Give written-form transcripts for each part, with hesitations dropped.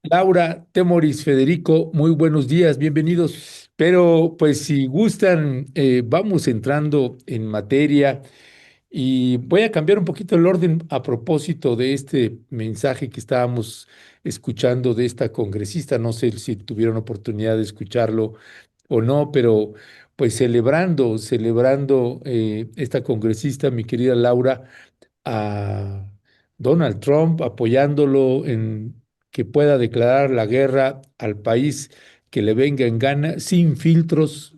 Laura, Temoris, Federico, muy buenos días, bienvenidos. Pero pues si gustan, vamos entrando en materia y voy a cambiar un poquito el orden a propósito de este mensaje que estábamos escuchando de esta congresista. No sé si tuvieron oportunidad de escucharlo o no, pero pues celebrando esta congresista, mi querida Laura, a Donald Trump, apoyándolo en que pueda declarar la guerra al país que le venga en gana, sin filtros,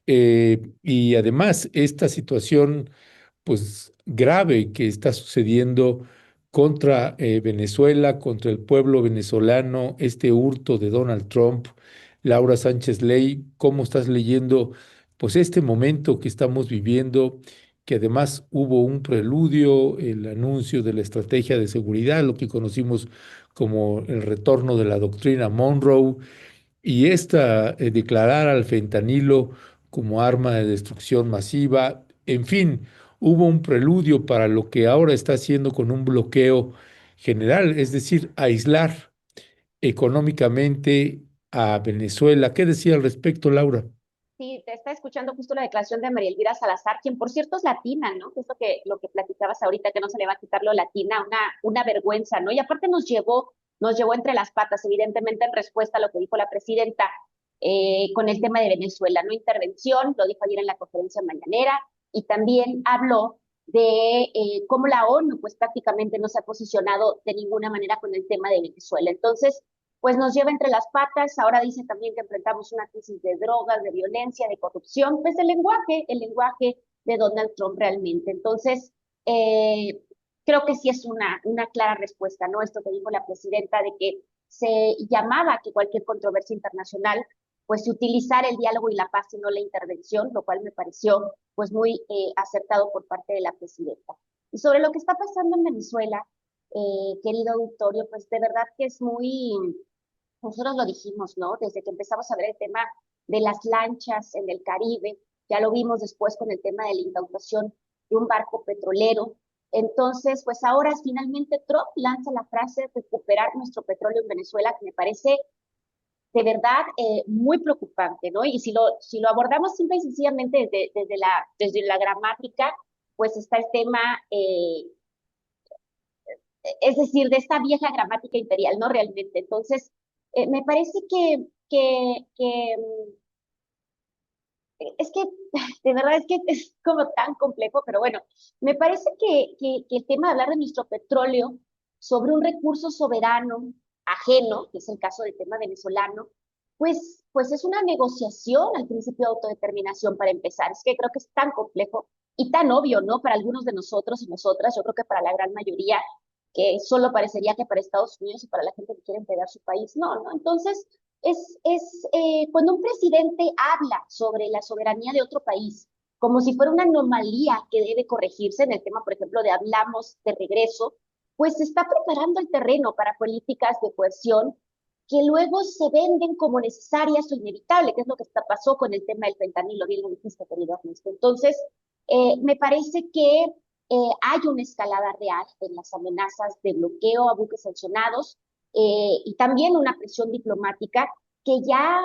y además esta situación pues grave que está sucediendo contra Venezuela, contra el pueblo venezolano, este hurto de Donald Trump. Laura Sánchez Ley, ¿cómo estás leyendo pues este momento que estamos viviendo? Que además hubo un preludio, el anuncio de la estrategia de seguridad, lo que conocimos como el retorno de la doctrina Monroe, y esta declarar al fentanilo como arma de destrucción masiva. En fin, hubo un preludio para lo que ahora está haciendo con un bloqueo general, es decir, aislar económicamente a Venezuela. ¿Qué decía al respecto, Laura? Sí, te está escuchando justo la declaración de María Elvira Salazar, quien por cierto es latina, ¿no? Que es lo que platicabas ahorita, que no se le va a quitar lo latina, una vergüenza, ¿no? Y aparte nos llevó entre las patas, evidentemente en respuesta a lo que dijo la presidenta con el tema de Venezuela, ¿no? Intervención, lo dijo ayer en la conferencia mañanera, y también habló de cómo la ONU pues prácticamente no se ha posicionado de ninguna manera con el tema de Venezuela. Entonces, pues nos lleva entre las patas. Ahora dice también que enfrentamos una crisis de drogas, de violencia, de corrupción, pues el lenguaje de Donald Trump realmente. Entonces, eh, creo que sí es una clara respuesta, ¿no? Esto que dijo la presidenta de que se llamaba a que cualquier controversia internacional pues se utilizara el diálogo y la paz y no la intervención, lo cual me pareció pues muy acertado por parte de la presidenta. Y sobre lo que está pasando en Venezuela, querido auditorio, pues de verdad que es muy, nosotros lo dijimos, ¿no? Desde que empezamos a ver el tema de las lanchas en el Caribe, ya lo vimos después con el tema de la incautación de un barco petrolero. Entonces, pues ahora finalmente Trump lanza la frase recuperar nuestro petróleo en Venezuela, que me parece de verdad muy preocupante, ¿no? Y si lo abordamos simple y sencillamente desde la gramática, pues está el tema, es decir, de esta vieja gramática imperial, ¿no? Realmente. Entonces, me parece que es que, de verdad, es que es como tan complejo, pero bueno, me parece que el tema de hablar de nuestro petróleo sobre un recurso soberano, ajeno, que es el caso del tema venezolano, pues es una negociación al principio de autodeterminación para empezar. Es que creo que es tan complejo y tan obvio, ¿no? Para algunos de nosotros y nosotras, yo creo que para la gran mayoría, que solo parecería que para Estados Unidos y para la gente que quiere entregar su país, no, ¿no? Entonces, cuando un presidente habla sobre la soberanía de otro país, como si fuera una anomalía que debe corregirse en el tema, por ejemplo, de hablamos de regreso, pues se está preparando el terreno para políticas de coerción que luego se venden como necesarias o inevitables, que es lo que pasó con el tema del fentanilo, bien lo dijiste, querido Ernesto. Entonces, me parece que hay una escalada real en las amenazas de bloqueo a buques sancionados y también una presión diplomática que ya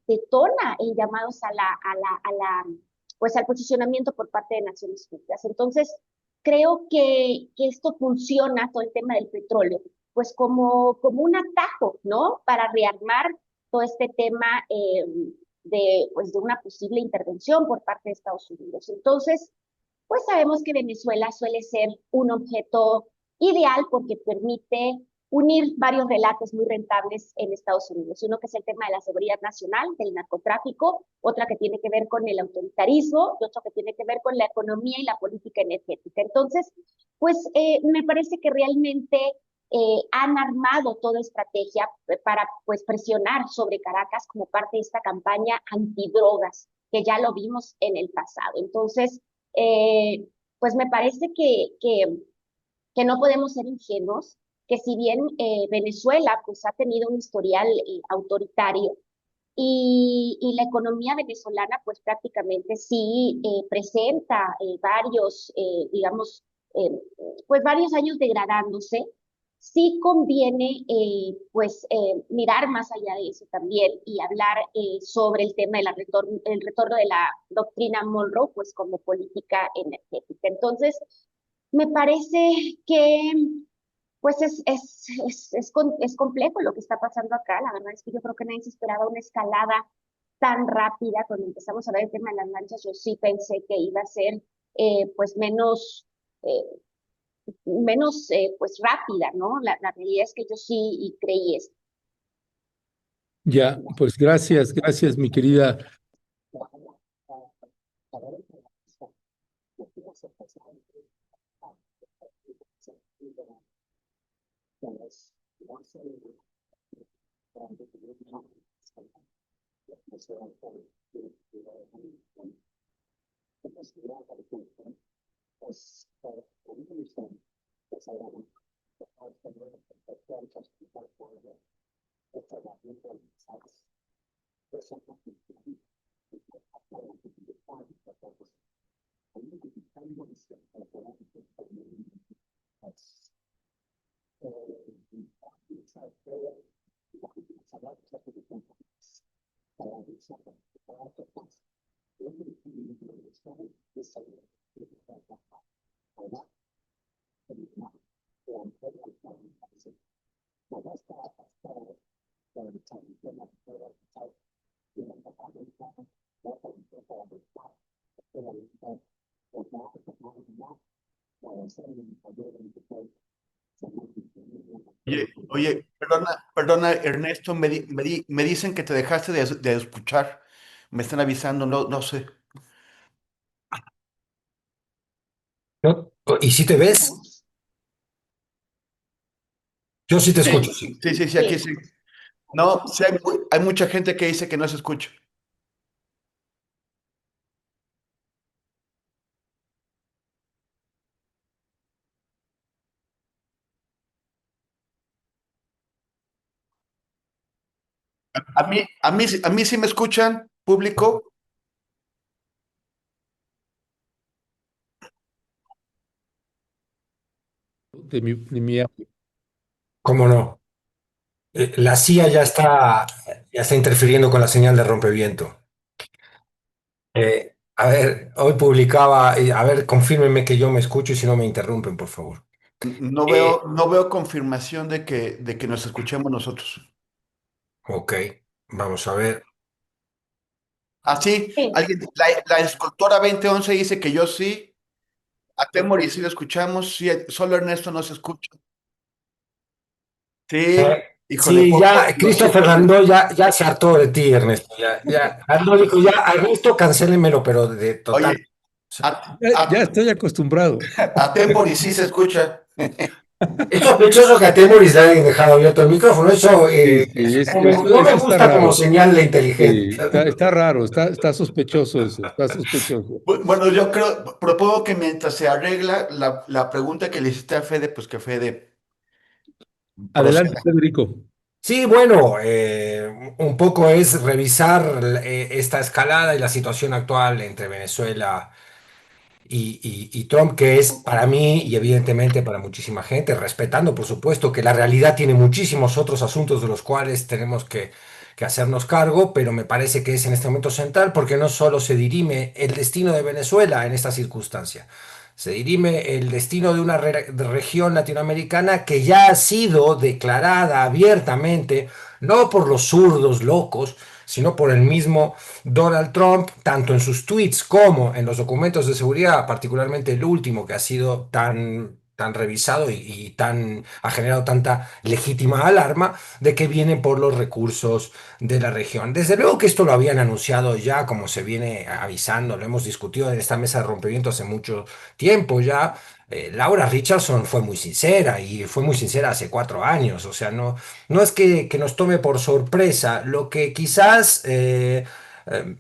detona en llamados pues al posicionamiento por parte de Naciones Unidas. Entonces, creo que esto funciona, todo el tema del petróleo, pues como un atajo, ¿no? Para rearmar todo este tema pues de una posible intervención por parte de Estados Unidos. Entonces, pues sabemos que Venezuela suele ser un objeto ideal porque permite unir varios relatos muy rentables en Estados Unidos. Uno que es el tema de la seguridad nacional, del narcotráfico, otra que tiene que ver con el autoritarismo y otro que tiene que ver con la economía y la política energética. Entonces, pues me parece que realmente han armado toda estrategia para pues presionar sobre Caracas como parte de esta campaña antidrogas, que ya lo vimos en el pasado. Entonces, pues me parece que no podemos ser ingenuos, que si bien Venezuela pues ha tenido un historial autoritario, y la economía venezolana pues prácticamente sí presenta varios, digamos, eh, pues varios años degradándose. Sí conviene pues mirar más allá de eso también y hablar sobre el tema de el retorno de la doctrina Monroe pues como política energética. Entonces, me parece que pues es complejo lo que está pasando acá. La verdad es que yo creo que nadie se esperaba una escalada tan rápida. Cuando empezamos a ver el tema de las lanchas, yo sí pensé que iba a ser pues eh, menos pues rápida, ¿no? La realidad es que yo sí y creí esto. Ya, pues gracias, gracias, mi querida. Oye, perdona, Ernesto, me dicen que te dejaste de escuchar. Me están avisando, no sé. ¿No? ¿Y si te ves? Yo sí te escucho, Sí, sí. sí, aquí Sí, sí. No, sí, hay mucha gente que dice que no se escucha. A mí sí me escuchan, público. De mi ¿Cómo no? La CIA ya está interfiriendo con la señal de rompeviento. A ver, hoy publicaba, a ver, confírmenme que yo me escucho y si no me interrumpen, por favor. Eh, No veo confirmación de que nos escuchemos nosotros. ok, vamos a ver. Ah, sí, sí. la escultora 2011 dice que yo sí. A Temoris sí lo escuchamos, sí, solo Ernesto no se escucha. Sí, híjole, Sí, ya lo Christopher siento. Landó ya se hartó de ti, Ernesto. Ya, Landó dijo, ya, Ernesto, cancélemelo, pero de total. Oye, O sea, Ya estoy acostumbrado. a Temporis sí se escucha. es sospechoso que a Temoris le hayan dejado abierto el micrófono. Eso Sí, sí, no me eso está gusta como raro. señal de inteligencia. Sí, está raro, está sospechoso eso, está sospechoso. Bueno, yo creo, propongo que mientras se arregla la pregunta que le hiciste a Fede, pues que Fede Adelante, proceda. Federico. Sí, bueno, un poco es revisar esta escalada y la situación actual entre Venezuela y Trump, que es para mí y evidentemente para muchísima gente, respetando por supuesto que la realidad tiene muchísimos otros asuntos de los cuales tenemos que hacernos cargo, pero me parece que es en este momento central porque no solo se dirime el destino de Venezuela en esta circunstancia, se dirime el destino de una región latinoamericana que ya ha sido declarada abiertamente, no por los zurdos locos, sino por el mismo Donald Trump, tanto en sus tweets como en los documentos de seguridad, particularmente el último que ha sido tan revisado y ha generado tanta legítima alarma de que viene por los recursos de la región. Desde luego que esto lo habían anunciado ya, como se viene avisando, lo hemos discutido en esta mesa de rompimiento hace mucho tiempo ya. Laura Richardson fue muy sincera y fue muy sincera hace 4 años, o sea, no es que nos tome por sorpresa, lo que quizás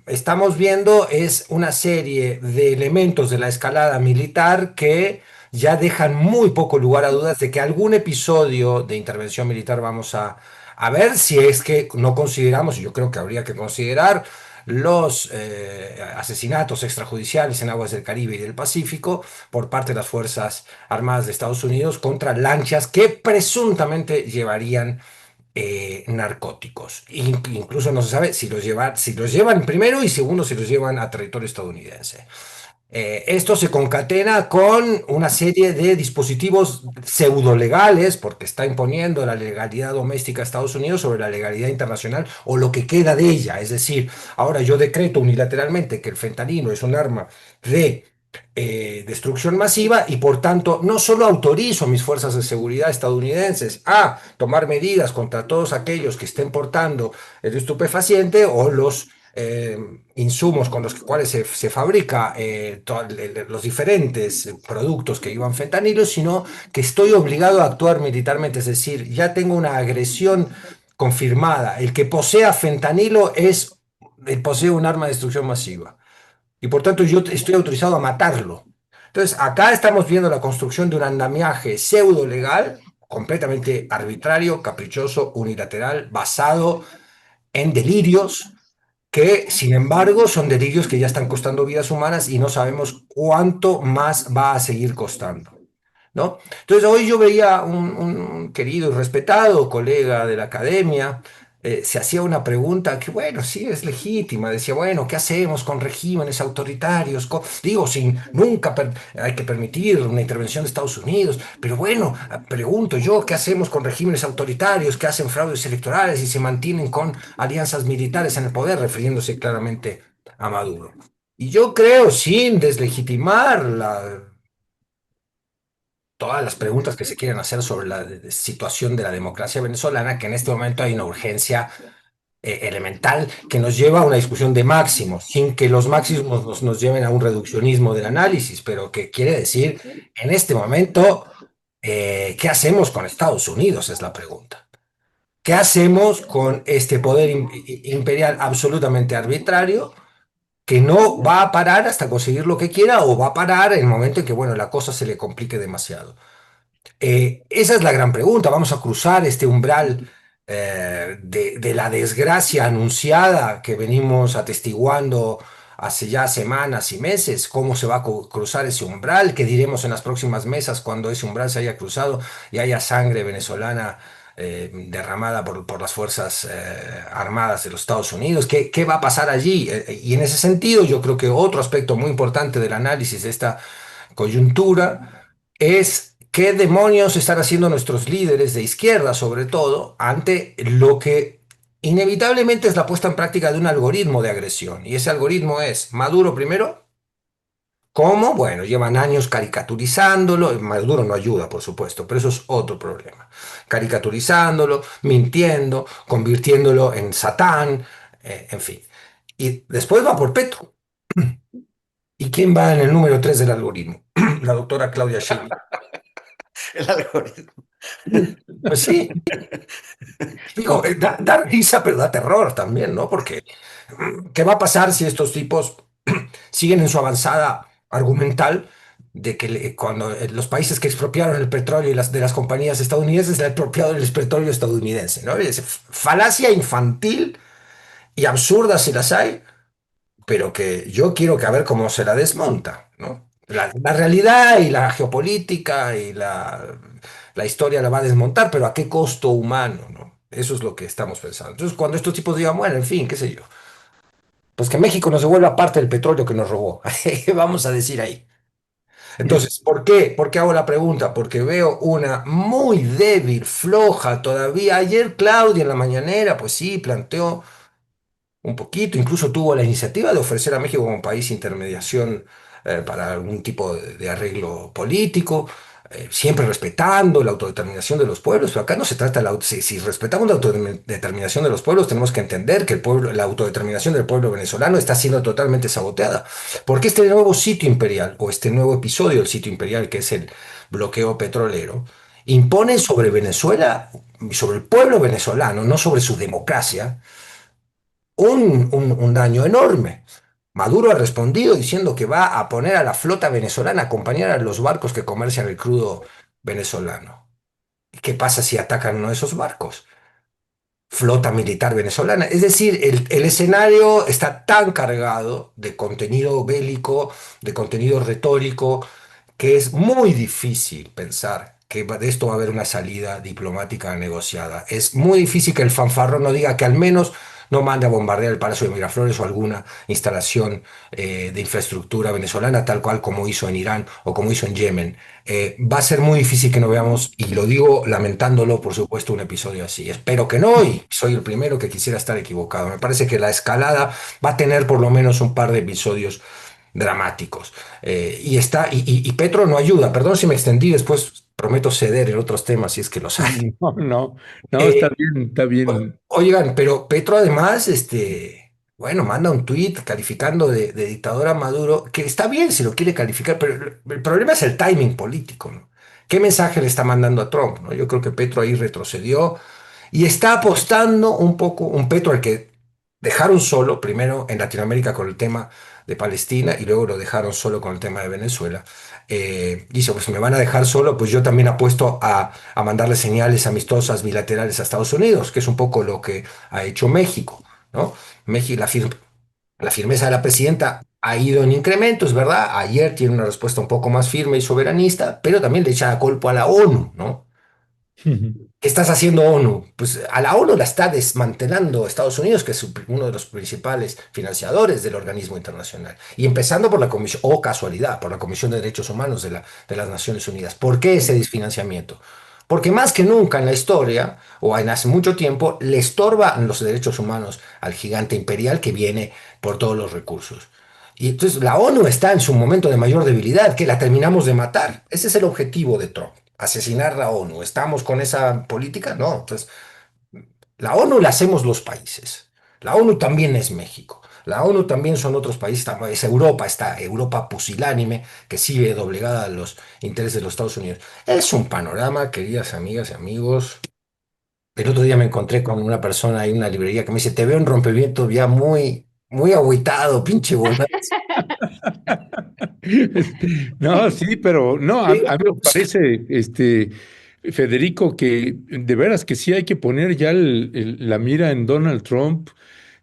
estamos viendo es una serie de elementos de la escalada militar que ya dejan muy poco lugar a dudas de que algún episodio de intervención militar vamos a A ver si es que no consideramos, y yo creo que habría que considerar, los asesinatos extrajudiciales en aguas del Caribe y del Pacífico por parte de las Fuerzas Armadas de Estados Unidos contra lanchas que presuntamente llevarían narcóticos. Incluso no se sabe si los llevan primero y segundo si los llevan a territorio estadounidense. Esto se concatena con una serie de dispositivos pseudolegales, porque está imponiendo la legalidad doméstica de Estados Unidos sobre la legalidad internacional o lo que queda de ella. Es decir, ahora yo decreto unilateralmente que el fentanilo es un arma de destrucción masiva y por tanto no solo autorizo a mis fuerzas de seguridad estadounidenses a tomar medidas contra todos aquellos que estén portando el estupefaciente o los insumos con los cuales se fabrica los diferentes productos que llevan fentanilo, sino que estoy obligado a actuar militarmente, es decir, ya tengo una agresión confirmada. El que posea fentanilo posee un arma de destrucción masiva y por tanto yo estoy autorizado a matarlo. Entonces, acá estamos viendo la construcción de un andamiaje pseudo legal, completamente arbitrario, caprichoso, unilateral, basado en delirios que sin embargo son delirios que ya están costando vidas humanas y no sabemos cuánto más va a seguir costando, ¿no? Entonces hoy yo veía un querido y respetado colega de la academia, se hacía una pregunta que bueno, sí es legítima, decía, bueno, ¿qué hacemos con regímenes autoritarios? Digo, sin nunca hay que permitir una intervención de Estados Unidos, pero bueno, pregunto yo, ¿qué hacemos con regímenes autoritarios que hacen fraudes electorales y se mantienen con alianzas militares en el poder, refiriéndose claramente a Maduro? Y yo creo, sin deslegitimar todas las preguntas que se quieren hacer sobre la situación de la democracia venezolana, que en este momento hay una urgencia elemental que nos lleva a una discusión de máximos, sin que los máximos nos lleven a un reduccionismo del análisis, pero que quiere decir, en este momento, ¿qué hacemos con Estados Unidos? Es la pregunta. ¿Qué hacemos con este poder imperial absolutamente arbitrario que no va a parar hasta conseguir lo que quiera o va a parar en el momento en que, bueno, la cosa se le complique demasiado? Esa es la gran pregunta. Vamos a cruzar este umbral de la desgracia anunciada que venimos atestiguando hace ya semanas y meses. ¿Cómo se va a cruzar ese umbral? ¿Qué diremos en las próximas mesas cuando ese umbral se haya cruzado y haya sangre venezolana derramada por las Fuerzas Armadas de los Estados Unidos? ¿Qué va a pasar allí? Y en ese sentido, yo creo que otro aspecto muy importante del análisis de esta coyuntura es qué demonios están haciendo nuestros líderes de izquierda, sobre todo, ante lo que inevitablemente es la puesta en práctica de un algoritmo de agresión. Y ese algoritmo es Maduro primero. ¿Cómo? Bueno, llevan años caricaturizándolo. Maduro no ayuda, por supuesto, pero eso es otro problema. Caricaturizándolo, mintiendo, convirtiéndolo en Satán, en fin. Y después va por Petro. ¿Y quién va en el número 3 del algoritmo? La doctora Claudia Sheinbaum. El algoritmo. Pues sí, digo, da risa, pero da terror también, ¿no? Porque, ¿qué va a pasar si estos tipos siguen en su avanzada argumental de que cuando los países que expropiaron el petróleo y de las compañías estadounidenses le han expropiado el petróleo estadounidense, ¿no? Es falacia infantil y absurda si las hay, pero que yo quiero que a ver cómo se la desmonta, ¿no? La realidad y la geopolítica y la historia la va a desmontar, pero ¿a qué costo humano, ¿no? Eso es lo que estamos pensando. Entonces, cuando estos tipos digan, bueno, en fin, qué sé yo, pues que México no se vuelva parte del petróleo que nos robó, vamos a decir ahí. Entonces, ¿por qué? ¿Por qué hago la pregunta? Porque veo una muy débil, floja todavía. Ayer Claudia en la mañanera, pues sí, planteó un poquito, incluso tuvo la iniciativa de ofrecer a México como país intermediación para algún tipo de arreglo político, siempre respetando la autodeterminación de los pueblos, pero acá no se trata de si respetamos la autodeterminación de los pueblos, tenemos que entender que la autodeterminación del pueblo venezolano está siendo totalmente saboteada, porque este nuevo sitio imperial, o este nuevo episodio del sitio imperial, que es el bloqueo petrolero, impone sobre Venezuela, sobre el pueblo venezolano, no sobre su democracia, un daño enorme. Maduro ha respondido diciendo que va a poner a la flota venezolana a acompañar a los barcos que comercian el crudo venezolano. ¿Y qué pasa si atacan uno de esos barcos? flota militar venezolana. Es decir, el escenario está tan cargado de contenido bélico, de contenido retórico, que es muy difícil pensar que de esto va a haber una salida diplomática negociada. Es muy difícil que el fanfarrón no diga que al menos no mande a bombardear el Palacio de Miraflores o alguna instalación de infraestructura venezolana, tal cual como hizo en Irán o como hizo en Yemen. Va a ser muy difícil que no veamos, y lo digo lamentándolo, por supuesto, un episodio así. Espero que no, y soy el primero que quisiera estar equivocado. Me parece que la escalada va a tener por lo menos un par de episodios dramáticos. Y Petro no ayuda. Perdón si me extendí, después prometo ceder en otros temas si es que los hay. No, no, no, está Eh, bien, está bien. Oigan, pero Petro además, bueno, manda un tuit calificando de dictador a Maduro, que está bien si lo quiere calificar, pero el problema es el timing político, ¿no? ¿Qué mensaje le está mandando a Trump, ¿no? Yo creo que Petro ahí retrocedió y está apostando un poco, un Petro al que dejaron solo, primero en Latinoamérica con el tema de Palestina y luego lo dejaron solo con el tema de Venezuela. Dice, pues si me van a dejar solo, pues yo también apuesto a mandarle señales amistosas bilaterales a Estados Unidos, que es un poco lo que ha hecho México, ¿no? México, la firmeza de la presidenta ha ido en incrementos, ¿verdad? Ayer tiene una respuesta un poco más firme y soberanista, pero también le echa la culpa a la ONU, ¿no? ¿Qué estás haciendo ONU? Pues a la ONU la está desmantelando Estados Unidos, que es uno de los principales financiadores del organismo internacional. Y empezando por la Comisión, o casualidad, por la Comisión de Derechos Humanos de las Naciones Unidas. ¿Por qué ese desfinanciamiento? Porque más que nunca en la historia, o en hace mucho tiempo, le estorban los derechos humanos al gigante imperial que viene por todos los recursos. Y entonces la ONU está en su momento de mayor debilidad, que la terminamos de matar. Ese es el objetivo de Trump, asesinar la ONU. ¿Estamos con esa política? No. Entonces, la ONU la hacemos los países. La ONU también es México. La ONU también son otros países, es Europa, esta Europa pusilánime que sigue doblegada a los intereses de los Estados Unidos. Es un panorama, queridas amigas y amigos. El otro día me encontré con una persona en una librería que me dice, te veo en rompimiento ya muy agüitado, pinche bola. No, sí, pero no, a mí me parece, Federico, que de veras que sí hay que poner ya la mira en Donald Trump,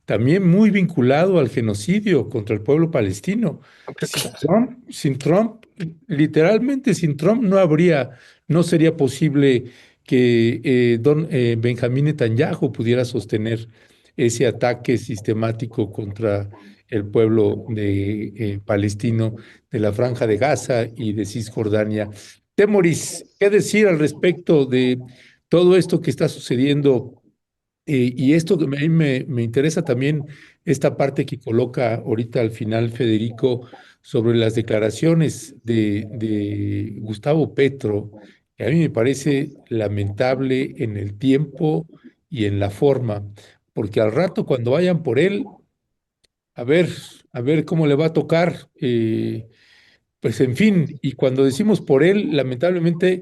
también muy vinculado al genocidio contra el pueblo palestino. Sin Trump, literalmente sin Trump no sería posible que Benjamín Netanyahu pudiera sostener ese ataque sistemático contra el pueblo palestino de la Franja de Gaza y de Cisjordania. Temoris, ¿qué decir al respecto de todo esto que está sucediendo? Y esto que a mí me interesa también, esta parte que coloca ahorita al final Federico sobre las declaraciones de Gustavo Petro, que a mí me parece lamentable en el tiempo y en la forma, porque al rato cuando vayan por él, a ver, a ver cómo le va a tocar, pues en fin, y cuando decimos por él, lamentablemente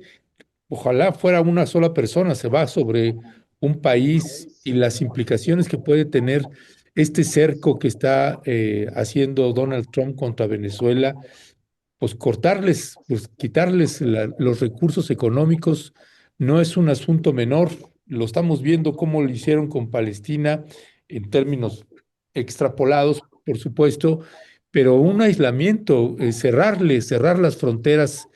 ojalá fuera una sola persona, se va sobre un país y las implicaciones que puede tener este cerco que está haciendo Donald Trump contra Venezuela, pues cortarles, pues quitarles los recursos económicos no es un asunto menor. Lo estamos viendo cómo lo hicieron con Palestina en términos extrapolados, por supuesto, pero un aislamiento, cerrar las fronteras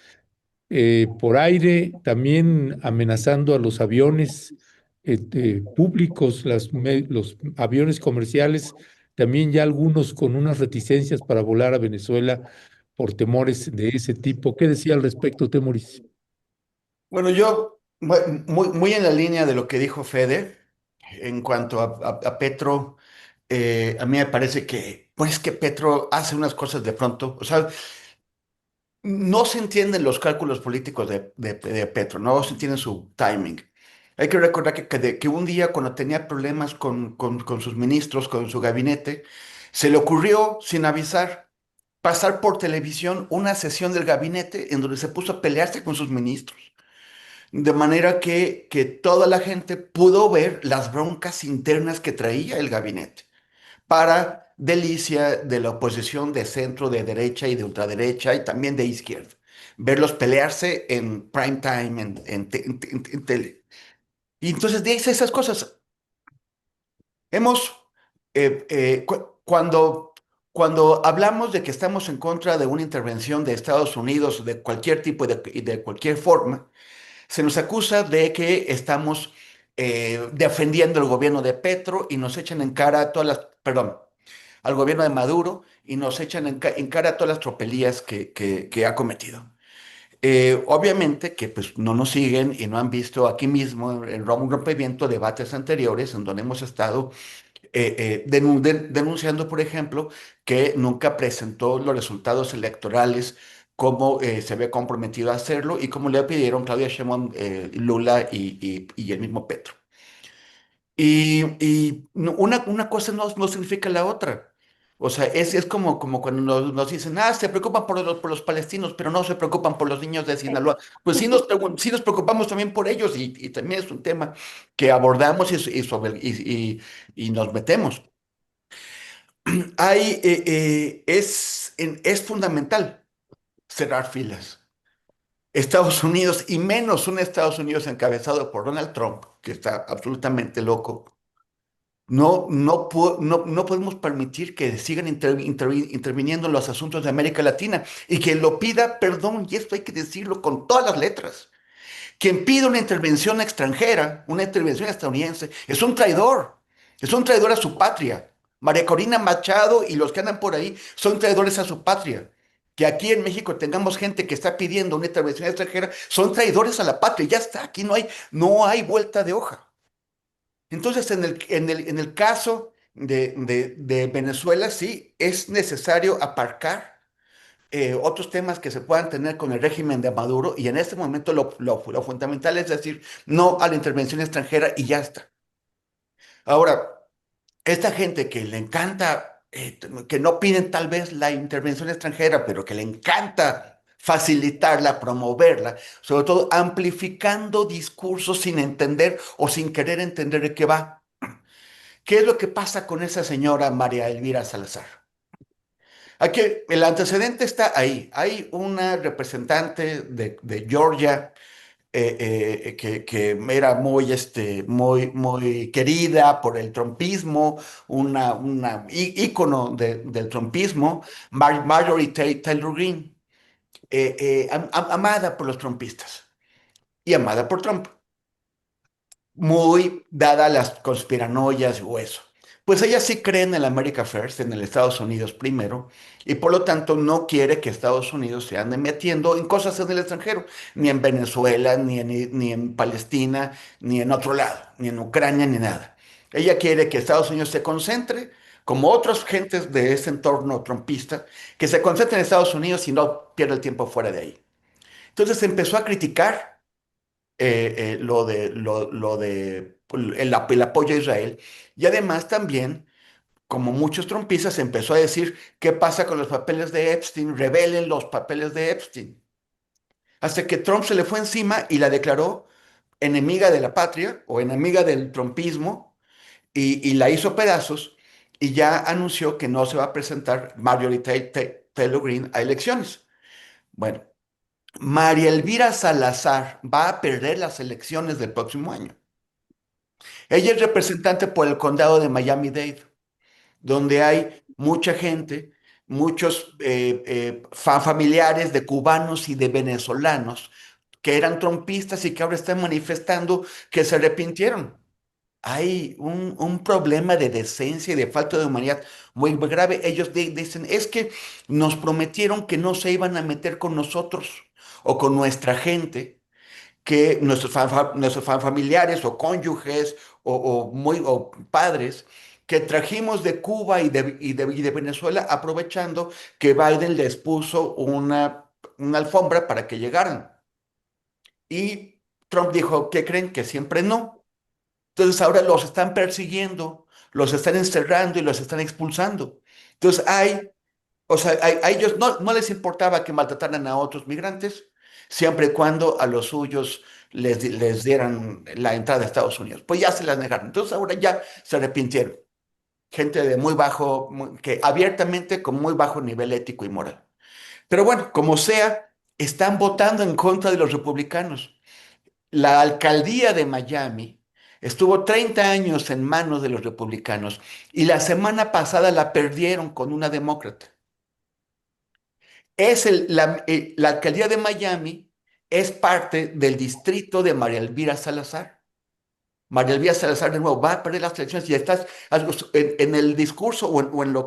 por aire, también amenazando a los aviones públicos, los aviones comerciales, también ya algunos con unas reticencias para volar a Venezuela por temores de ese tipo. ¿Qué decía al respecto, Temoris? Bueno, muy en la línea de lo que dijo Fede en cuanto a Petro, a mí me parece que, pues que Petro hace unas cosas de pronto, o sea, no se entienden los cálculos políticos de Petro, no se entiende su timing. Hay que recordar que un día cuando tenía problemas con sus ministros, con su gabinete, se le ocurrió, sin avisar, pasar por televisión una sesión del gabinete en donde se puso a pelearse con sus ministros. De manera que toda la gente pudo ver las broncas internas que traía el gabinete para delicia de la oposición de centro, de derecha y de ultraderecha y también de izquierda. Verlos pelearse en prime time, en tele. Y entonces dice esas cosas. Hemos, cuando hablamos de que estamos en contra de una intervención de Estados Unidos de cualquier tipo y de cualquier forma, se nos acusa de que estamos defendiendo el gobierno de Petro y nos echan en cara todas las, perdón, al gobierno de Maduro y nos echan en cara todas las tropelías que ha cometido. Obviamente que pues no nos siguen y no han visto aquí mismo en un rompimiento debates anteriores en donde hemos estado denunciando, por ejemplo, que nunca presentó los resultados electorales como se había comprometido a hacerlo y como le pidieron Claudia Sheinbaum, Lula y el mismo Petro. Una cosa no significa la otra. O sea, es como cuando nos dicen, se preocupan por los palestinos, pero no se preocupan por los niños de Sí. Sinaloa. Pues sí nos preocupamos también por ellos y también es un tema que abordamos y nos metemos. Es fundamental cerrar filas. Estados Unidos, y menos un Estados Unidos encabezado por Donald Trump, que está absolutamente loco. No podemos permitir que sigan interviniendo en los asuntos de América Latina y que lo pida, perdón, y esto hay que decirlo con todas las letras. Quien pide una intervención extranjera, una intervención estadounidense, es un traidor a su patria. María Corina Machado y los que andan por ahí son traidores a su patria. Que aquí en México tengamos gente que está pidiendo una intervención extranjera, son traidores a la patria. Ya está, aquí no hay vuelta de hoja. Entonces, en el caso de Venezuela, sí, es necesario aparcar otros temas que se puedan tener con el régimen de Maduro y en este momento lo fundamental es decir no a la intervención extranjera y ya está. Ahora, esta gente que le encanta, que no piden tal vez la intervención extranjera, pero que le encanta facilitarla, promoverla, sobre todo amplificando discursos sin entender o sin querer entender de qué va. ¿Qué es lo que pasa con esa señora María Elvira Salazar? Aquí el antecedente está ahí. Hay una representante de Georgia que era muy querida por el trumpismo, una ícono del trumpismo, Marjorie Taylor Greene, amada por los trumpistas y amada por Trump, muy dada a las conspiranoias o eso. Pues ella sí cree en el America First, en el Estados Unidos primero, y por lo tanto no quiere que Estados Unidos se ande metiendo en cosas en el extranjero, ni en Venezuela, ni en Palestina, ni en otro lado, ni en Ucrania, ni nada. Ella quiere que Estados Unidos se concentre, como otras gentes de ese entorno trumpista, que se concentre en Estados Unidos y no pierda el tiempo fuera de ahí. Entonces empezó a criticar lo de el apoyo a Israel. Y además también, como muchos trompistas, empezó a decir, ¿qué pasa con los papeles de Epstein? Revelen los papeles de Epstein. Hasta que Trump se le fue encima y la declaró enemiga de la patria o enemiga del trumpismo y la hizo pedazos y ya anunció que no se va a presentar Marjorie Taylor Greene a elecciones. Bueno, María Elvira Salazar va a perder las elecciones del próximo año. Ella es representante por el condado de Miami-Dade, donde hay mucha gente, muchos familiares de cubanos y de venezolanos que eran trompistas y que ahora están manifestando que se arrepintieron. Hay un problema de decencia y de falta de humanidad muy grave. Ellos dicen, es que nos prometieron que no se iban a meter con nosotros o con nuestra gente que nuestros familiares o cónyuges o padres que trajimos de Cuba y de Venezuela aprovechando que Biden les puso una alfombra para que llegaran. Y Trump dijo, ¿qué creen? Que siempre no. Entonces ahora los están persiguiendo, los están encerrando y los están expulsando. Entonces o sea, a ellos no les importaba que maltrataran a otros migrantes, siempre y cuando a los suyos les dieran la entrada a Estados Unidos. Pues ya se las negaron. Entonces ahora ya se arrepintieron. Gente de muy bajo, que abiertamente con muy bajo nivel ético y moral. Pero bueno, como sea, están votando en contra de los republicanos. La alcaldía de Miami Estuvo 30 años en manos de los republicanos y la semana pasada la perdieron con una demócrata. La alcaldía de Miami es parte del distrito de María Elvira Salazar. María Elvira Salazar de nuevo va a perder las elecciones y estás en el discurso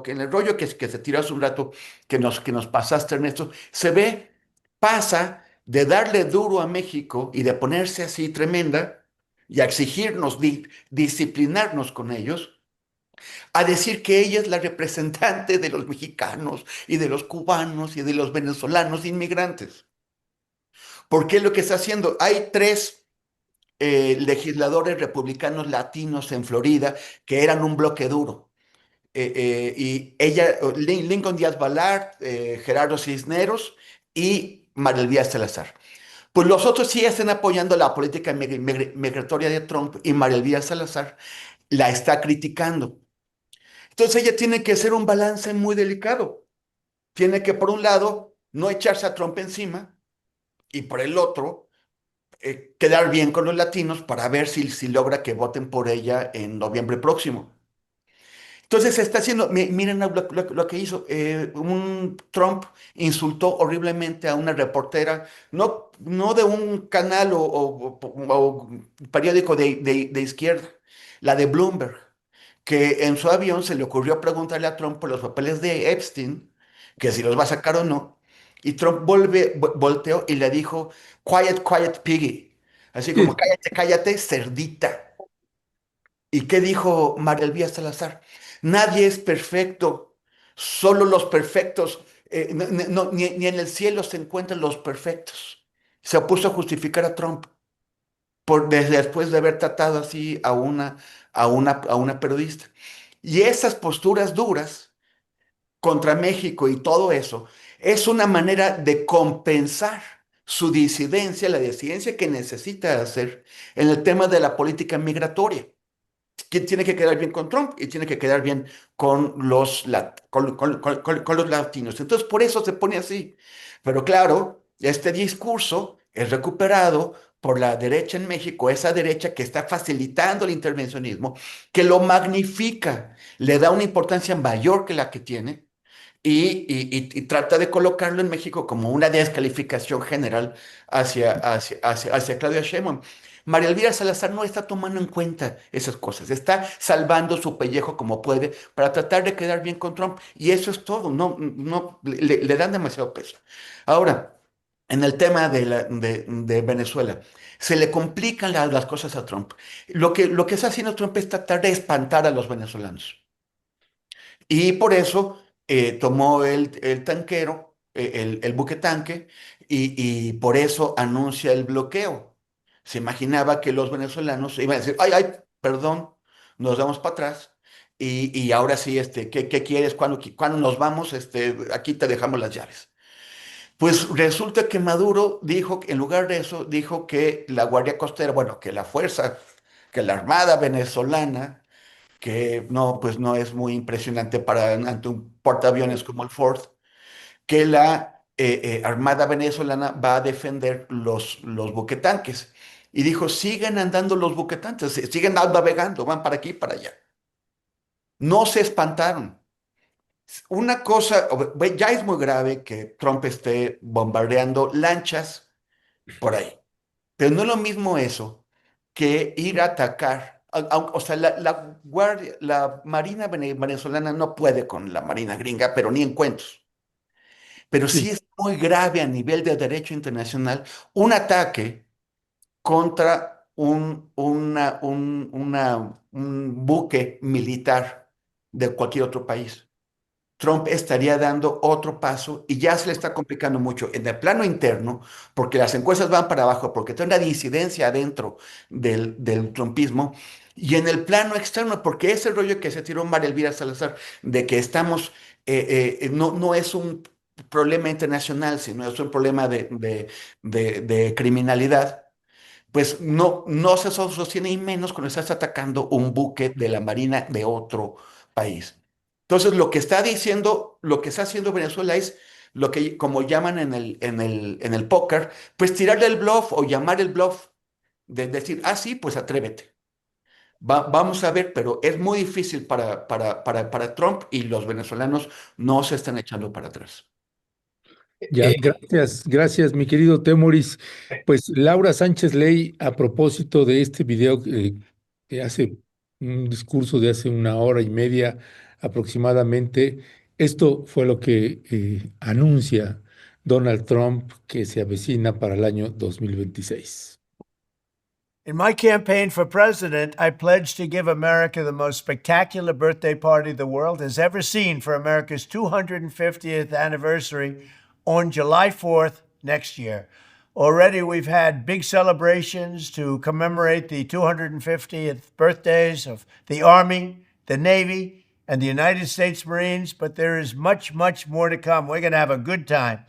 en el rollo que se tiró hace un rato que nos pasaste, Ernesto, pasa de darle duro a México y de ponerse así tremenda y a exigirnos, disciplinarnos con ellos, a decir que ella es la representante de los mexicanos y de los cubanos y de los venezolanos inmigrantes. Porque es lo que está haciendo. Hay tres legisladores republicanos latinos en Florida que eran un bloque duro. Y ella, Lincoln Díaz Balart, Gerardo Cisneros y María Elvira Salazar. Pues los otros sí están apoyando la política migratoria de Trump y María Elvira Salazar la está criticando. Entonces ella tiene que hacer un balance muy delicado. Tiene que, por un lado, no echarse a Trump encima y por el otro, quedar bien con los latinos para ver si logra que voten por ella en noviembre próximo. Entonces se está haciendo, miren lo que hizo, un Trump insultó horriblemente a una reportera, no de un canal o periódico de izquierda, la de Bloomberg, que en su avión se le ocurrió preguntarle a Trump por los papeles de Epstein, que si los va a sacar o no, y Trump volteó y le dijo, quiet, quiet piggy, así como cállate, cállate, cerdita. ¿Y qué dijo María Elvira Salazar? Nadie es perfecto, solo los perfectos, ni en el cielo se encuentran los perfectos. Se opuso a justificar a Trump desde después de haber tratado así a una periodista. Y esas posturas duras contra México y todo eso es una manera de compensar su disidencia, la disidencia que necesita hacer en el tema de la política migratoria, que tiene que quedar bien con Trump y tiene que quedar bien con los latinos. Entonces, por eso se pone así. Pero claro, este discurso es recuperado por la derecha en México, esa derecha que está facilitando el intervencionismo, que lo magnifica, le da una importancia mayor que la que tiene y trata de colocarlo en México como una descalificación general hacia Claudia Sheinbaum. María Elvira Salazar no está tomando en cuenta esas cosas, está salvando su pellejo como puede para tratar de quedar bien con Trump y eso es todo, no, le dan demasiado peso. Ahora, en el tema de Venezuela, se le complican las cosas a Trump. Lo que está haciendo Trump es tratar de espantar a los venezolanos. Y por eso tomó el tanquero, el buque tanque, y por eso anuncia el bloqueo. Se imaginaba que los venezolanos iban a decir, ay, ay, perdón, nos damos para atrás. Y ahora sí, ¿qué quieres? ¿Cuándo nos vamos? Aquí te dejamos las llaves. Pues resulta que Maduro dijo, en lugar de eso, dijo que la Guardia Costera, bueno, que la fuerza, que la Armada venezolana que no, pues no es muy impresionante ante un portaaviones como el Ford, que la Armada venezolana va a defender los buquetanques. Y dijo, siguen andando los buquetanques, siguen navegando, van para aquí y para allá. No se espantaron. Una cosa, ya es muy grave que Trump esté bombardeando lanchas por ahí. Pero no es lo mismo eso que ir a atacar. O sea, la Marina venezolana no puede con la Marina gringa, pero ni en cuentos. Pero sí Sí, es muy grave a nivel de derecho internacional un ataque contra un buque militar de cualquier otro país. Trump estaría dando otro paso y ya se le está complicando mucho en el plano interno, porque las encuestas van para abajo, porque hay una disidencia adentro del trumpismo, y en el plano externo, porque ese rollo que se tiró María Elvira Salazar, de que no es un problema internacional, sino es un problema de criminalidad, pues no se sostiene y menos cuando estás atacando un buque de la Marina de otro país. Entonces, lo que está haciendo Venezuela es lo que, como llaman en el póker, pues tirarle el bluff o llamar el bluff, de decir, ah, sí, pues atrévete. Vamos a ver, pero es muy difícil para Trump y los venezolanos no se están echando para atrás. Ya, gracias, gracias, mi querido Temoris. Pues Laura Sánchez Ley, a propósito de este video que hace un discurso de hace una hora y media aproximadamente, esto fue lo que anuncia Donald Trump que se avecina para el año 2026. In my campaign for president, I pledged to give America the most spectacular birthday party the world has ever seen for America's 250th anniversary on July 4th next year. Already, we've had big celebrations to commemorate the 250th birthdays of the Army, the Navy, and the United States Marines, but there is much, much more to come. We're going to have a good time.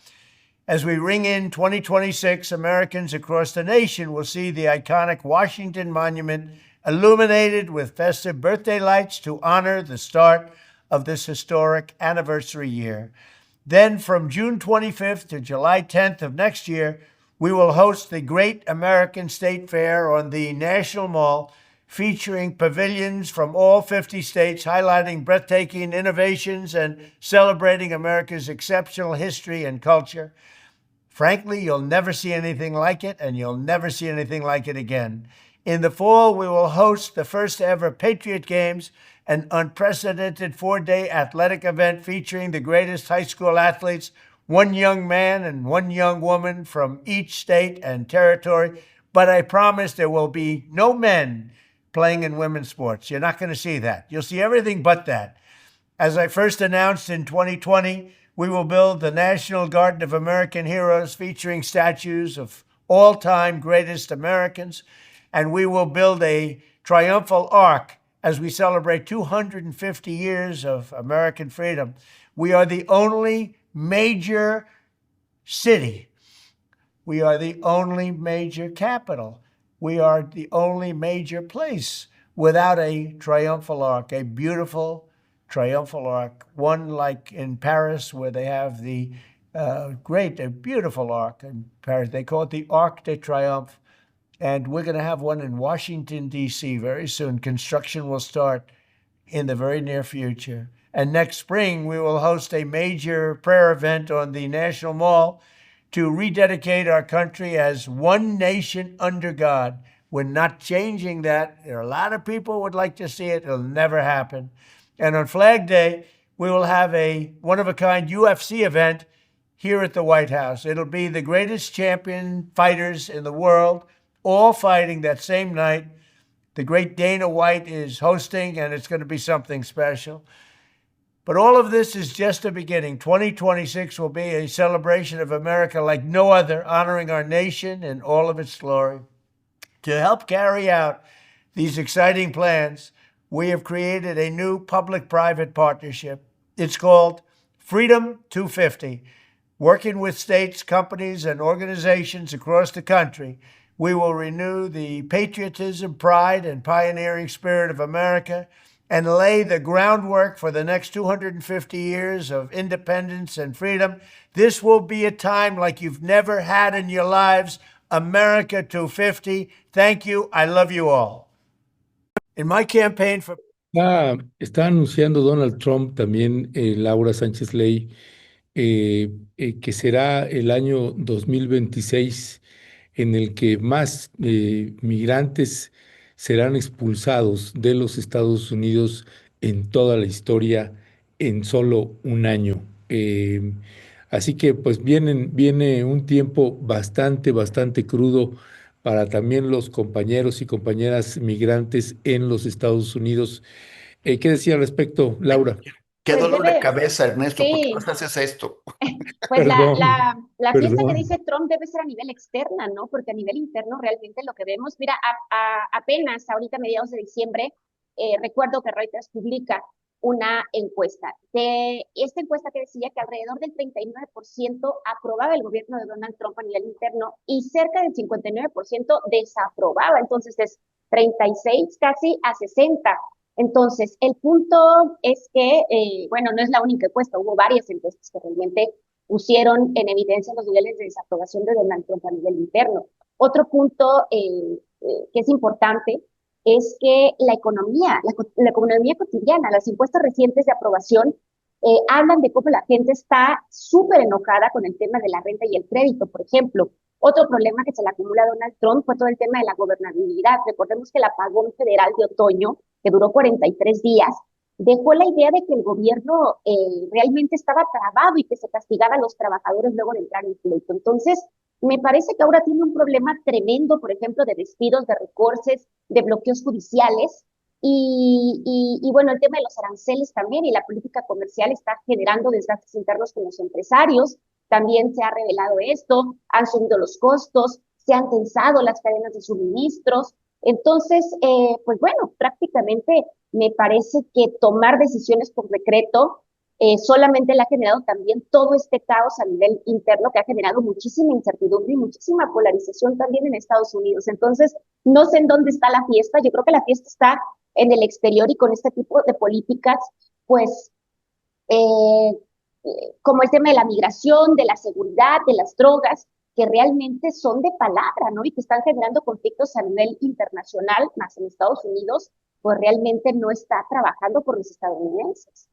As we ring in 2026, Americans across the nation will see the iconic Washington Monument illuminated with festive birthday lights to honor the start of this historic anniversary year. Then, from June 25th to July 10th of next year, we will host the Great American State Fair on the National Mall, featuring pavilions from all 50 states, highlighting breathtaking innovations and celebrating America's exceptional history and culture. Frankly, you'll never see anything like it, and you'll never see anything like it again. In the fall, we will host the first ever Patriot Games, an unprecedented 4-day athletic event featuring the greatest high school athletes, one young man and one young woman from each state and territory. But I promise there will be no men playing in women's sports. You're not going to see that. You'll see everything but that. As I first announced in 2020, we will build the National Garden of American Heroes featuring statues of all-time greatest Americans, and we will build a triumphal arc as we celebrate 250 years of American freedom. We are the only major city. We are the only major capital. We are the only major place without a triumphal arc, a beautiful triumphal arc, one like in Paris where they have the a beautiful arc in Paris. They call it the Arc de Triomphe. And we're going to have one in Washington, D.C. very soon. Construction will start in the very near future. And next spring, we will host a major prayer event on the National Mall to rededicate our country as one nation under God. We're not changing that. There are a lot of people who would like to see it. It'll never happen. And on Flag Day, we will have a one-of-a-kind UFC event here at the White House. It'll be the greatest champion fighters in the world, all fighting that same night. The great Dana White is hosting, and it's going to be something special. But all of this is just a beginning. 2026 will be a celebration of America like no other, honoring our nation in all of its glory. To help carry out these exciting plans, we have created a new public-private partnership. It's called Freedom 250. Working with states, companies, and organizations across the country, we will renew the patriotism, pride, and pioneering spirit of America and lay the groundwork for the next 250 years of independence and freedom. This will be a time like you've never had in your lives. America 250. Thank you. I love you all. In my campaign for Está anunciando Donald Trump también, Laura Sánchez Ley, que será el año 2026 en el que más migrantes serán expulsados de los Estados Unidos en toda la historia en solo un año. Así que pues viene un tiempo bastante crudo para también los compañeros y compañeras migrantes en los Estados Unidos. ¿Qué decía al respecto, Laura? Qué Pues dolor de debe, cabeza, Ernesto, ¿por qué nos sí, haces esto? pues Perdón, la fiesta que perdón. dice Trump debe ser a nivel externa, ¿no? Porque a nivel interno realmente lo que vemos, mira, apenas ahorita a mediados de diciembre, recuerdo que Reuters publica una encuesta. Esta encuesta que decía que alrededor del 39% aprobaba el gobierno de Donald Trump a nivel interno y cerca del 59% desaprobaba. Entonces es 36 casi a 60. Entonces, el punto es que, bueno, no es la única encuesta, hubo varias encuestas que realmente pusieron en evidencia los niveles de desaprobación de Donald Trump a nivel interno. Otro punto que es importante es que la economía cotidiana, las encuestas recientes de aprobación hablan de cómo la gente está súper enojada con el tema de la renta y el crédito, por ejemplo. Otro problema que se le acumula a Donald Trump fue todo el tema de la gobernabilidad. Recordemos que el apagón federal de otoño, que duró 43 días, dejó la idea de que el gobierno realmente estaba trabado y que se castigaba a los trabajadores luego de entrar en pleito. Entonces, me parece que ahora tiene un problema tremendo, por ejemplo, de despidos, de recortes, de bloqueos judiciales. Bueno, el tema de los aranceles también y la política comercial está generando desgastes internos con los empresarios. También se ha revelado esto, han subido los costos, se han tensado las cadenas de suministros. Entonces, pues bueno, prácticamente me parece que tomar decisiones por decreto solamente le ha generado también todo este caos a nivel interno que ha generado muchísima incertidumbre y muchísima polarización también en Estados Unidos. Entonces, no sé en dónde está la fiesta, yo creo que la fiesta está en el exterior y con este tipo de políticas, pues eh, como el tema de la migración, de la seguridad, de las drogas, que realmente son de palabra, ¿no? Y que están generando conflictos a nivel internacional, más en Estados Unidos, pues realmente no está trabajando por los estadounidenses.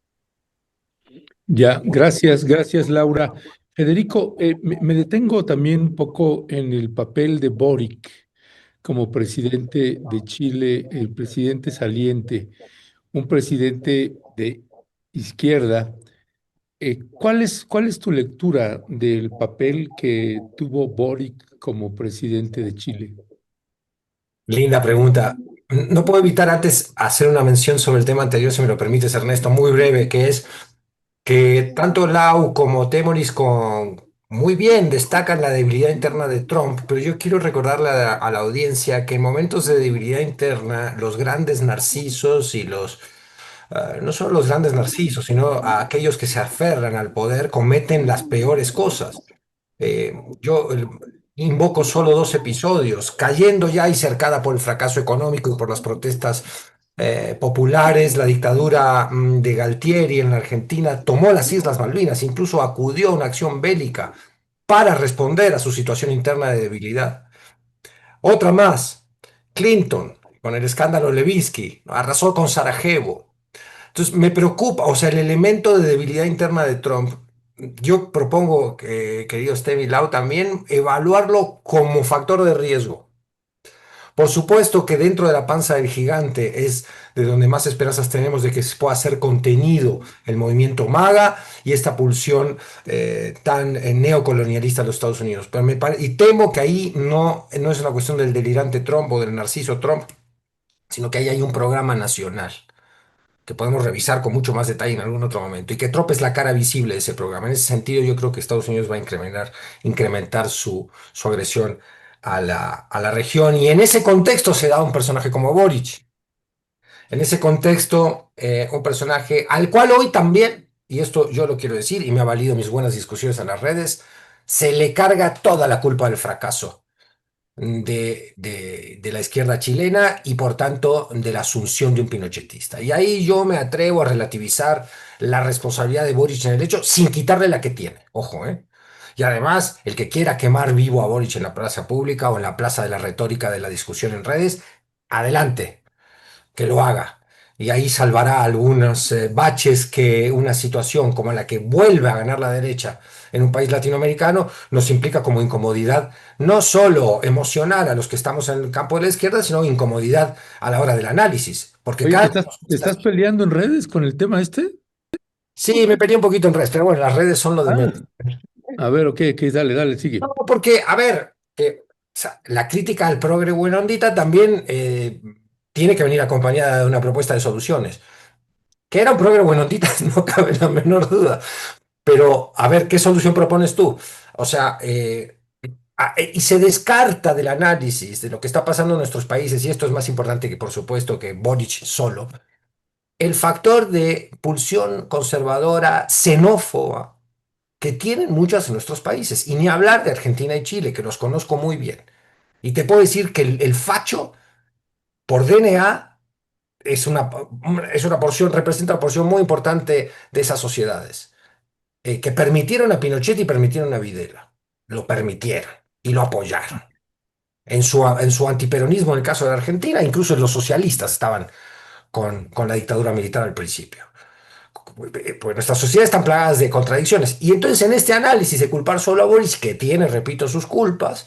Ya, gracias, gracias, Laura. Federico, me detengo también un poco en el papel de Boric como presidente de Chile, el presidente saliente, un presidente de izquierda. ¿Cuál es tu lectura del papel que tuvo Boric como presidente de Chile? Linda pregunta. No puedo evitar antes hacer una mención sobre el tema anterior, si me lo permites, Ernesto, muy breve, que es que tanto Lau como Temoris muy bien destacan la debilidad interna de Trump, pero yo quiero recordarle a la audiencia que en momentos de debilidad interna, los grandes narcisos y no solo los grandes narcisos, sino a aquellos que se aferran al poder, cometen las peores cosas. Yo invoco solo dos episodios, cayendo ya y cercada por el fracaso económico y por las protestas populares, la dictadura de Galtieri en la Argentina tomó las Islas Malvinas, incluso acudió a una acción bélica para responder a su situación interna de debilidad. Otra más, Clinton, con el escándalo Levinsky, arrasó con Sarajevo. Entonces, me preocupa, o sea, el elemento de debilidad interna de Trump. Yo propongo, querido Steve y Lau, también evaluarlo como factor de riesgo. Por supuesto que dentro de la panza del gigante es de donde más esperanzas tenemos de que se pueda ser contenido el movimiento MAGA y esta pulsión tan neocolonialista de los Estados Unidos. Pero y temo que ahí no es una cuestión del delirante Trump o del narciso Trump, sino que ahí hay un programa nacional que podemos revisar con mucho más detalle en algún otro momento, y que Trump es la cara visible de ese programa. En ese sentido, yo creo que Estados Unidos va a incrementar su agresión a la región, y en ese contexto se da un personaje como Boric. En ese contexto, un personaje al cual hoy también, y esto yo lo quiero decir, y me ha valido mis buenas discusiones en las redes, se le carga toda la culpa del fracaso de la izquierda chilena y por tanto de la asunción de un pinochetista. Y ahí yo me atrevo a relativizar la responsabilidad de Boric en el hecho sin quitarle la que tiene, ojo, ¿eh? Y además, el que quiera quemar vivo a Boric en la plaza pública o en la plaza de la retórica de la discusión en redes, adelante, que lo haga. Y ahí salvará algunos baches que una situación como la que vuelve a ganar la derecha en un país latinoamericano nos implica como incomodidad, no solo emocional a los que estamos en el campo de la izquierda, sino incomodidad a la hora del análisis. Porque Oye, cada... ¿te estás peleando en redes con el tema este? Sí, me perdí un poquito en redes, pero bueno, las redes son lo de Ah, menos. a ver, ok, dale, dale, sigue. No, porque, a ver, o sea, la crítica al progre buena ondita también tiene que venir acompañada de una propuesta de soluciones. Que era un progre buena ondita, no cabe la menor duda. Pero, a ver, ¿qué solución propones tú? O sea, y se descarta del análisis de lo que está pasando en nuestros países, y esto es más importante que, por supuesto, que Boric solo, el factor de pulsión conservadora, xenófoba, que tienen muchas en nuestros países. Y ni hablar de Argentina y Chile, que los conozco muy bien. Y te puedo decir que el facho, por DNA, es una porción, representa una porción muy importante de esas sociedades que permitieron a Pinochet y permitieron a Videla. Lo permitieron y lo apoyaron. en su antiperonismo en el caso de la Argentina, incluso los socialistas estaban con la dictadura militar al principio. Pues nuestras sociedades están plagadas de contradicciones. Y entonces en este análisis de culpar solo a Boris, que tiene, repito, sus culpas,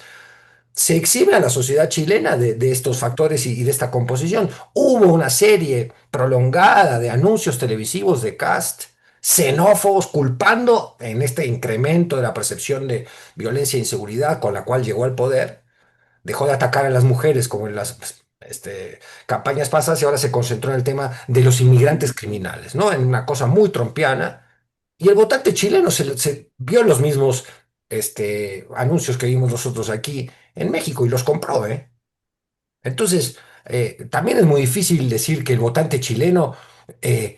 se exhibe a la sociedad chilena de estos factores y de esta composición. Hubo una serie prolongada de anuncios televisivos de Cast, xenófobos, culpando en este incremento de la percepción de violencia e inseguridad con la cual llegó al poder. Dejó de atacar a las mujeres como en las campañas pasadas y ahora se concentró en el tema de los inmigrantes criminales, ¿no? En una cosa muy trompiana. Y el votante chileno se vio los mismos anuncios que vimos nosotros aquí en México y los compró, ¿eh? Entonces, también es muy difícil decir que el votante chileno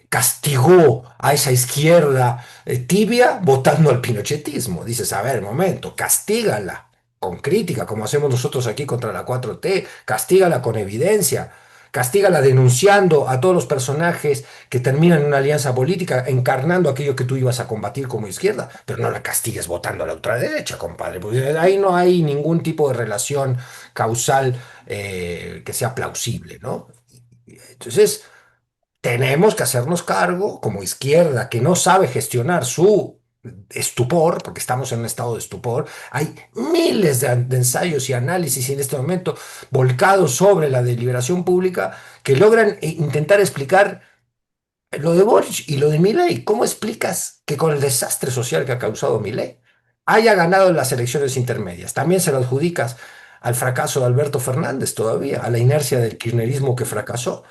castigó a esa izquierda tibia votando al pinochetismo. Dices, a ver, momento, castígala con crítica, como hacemos nosotros aquí contra la 4T, castígala con evidencia, castígala denunciando a todos los personajes que terminan en una alianza política, encarnando aquello que tú ibas a combatir como izquierda, pero no la castigues votando a la ultraderecha, compadre, porque ahí no hay ningún tipo de relación causal que sea plausible, ¿no? Entonces, tenemos que hacernos cargo como izquierda que no sabe gestionar su estupor, porque estamos en un estado de estupor. Hay miles de ensayos y análisis en este momento volcados sobre la deliberación pública que logran intentar explicar lo de Boric y lo de Milei. ¿Cómo explicas que con el desastre social que ha causado Milei haya ganado en las elecciones intermedias? También se lo adjudicas al fracaso de Alberto Fernández todavía, a la inercia del kirchnerismo que fracasó,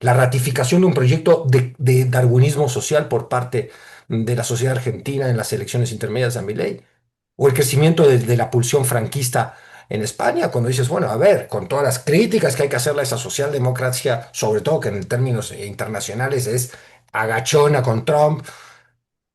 la ratificación de un proyecto de darwinismo social por parte de la sociedad argentina en las elecciones intermedias a Milei, o el crecimiento de la pulsión franquista en España, cuando dices, bueno, a ver, con todas las críticas que hay que hacerle a esa socialdemocracia, sobre todo que en términos internacionales es agachona con Trump,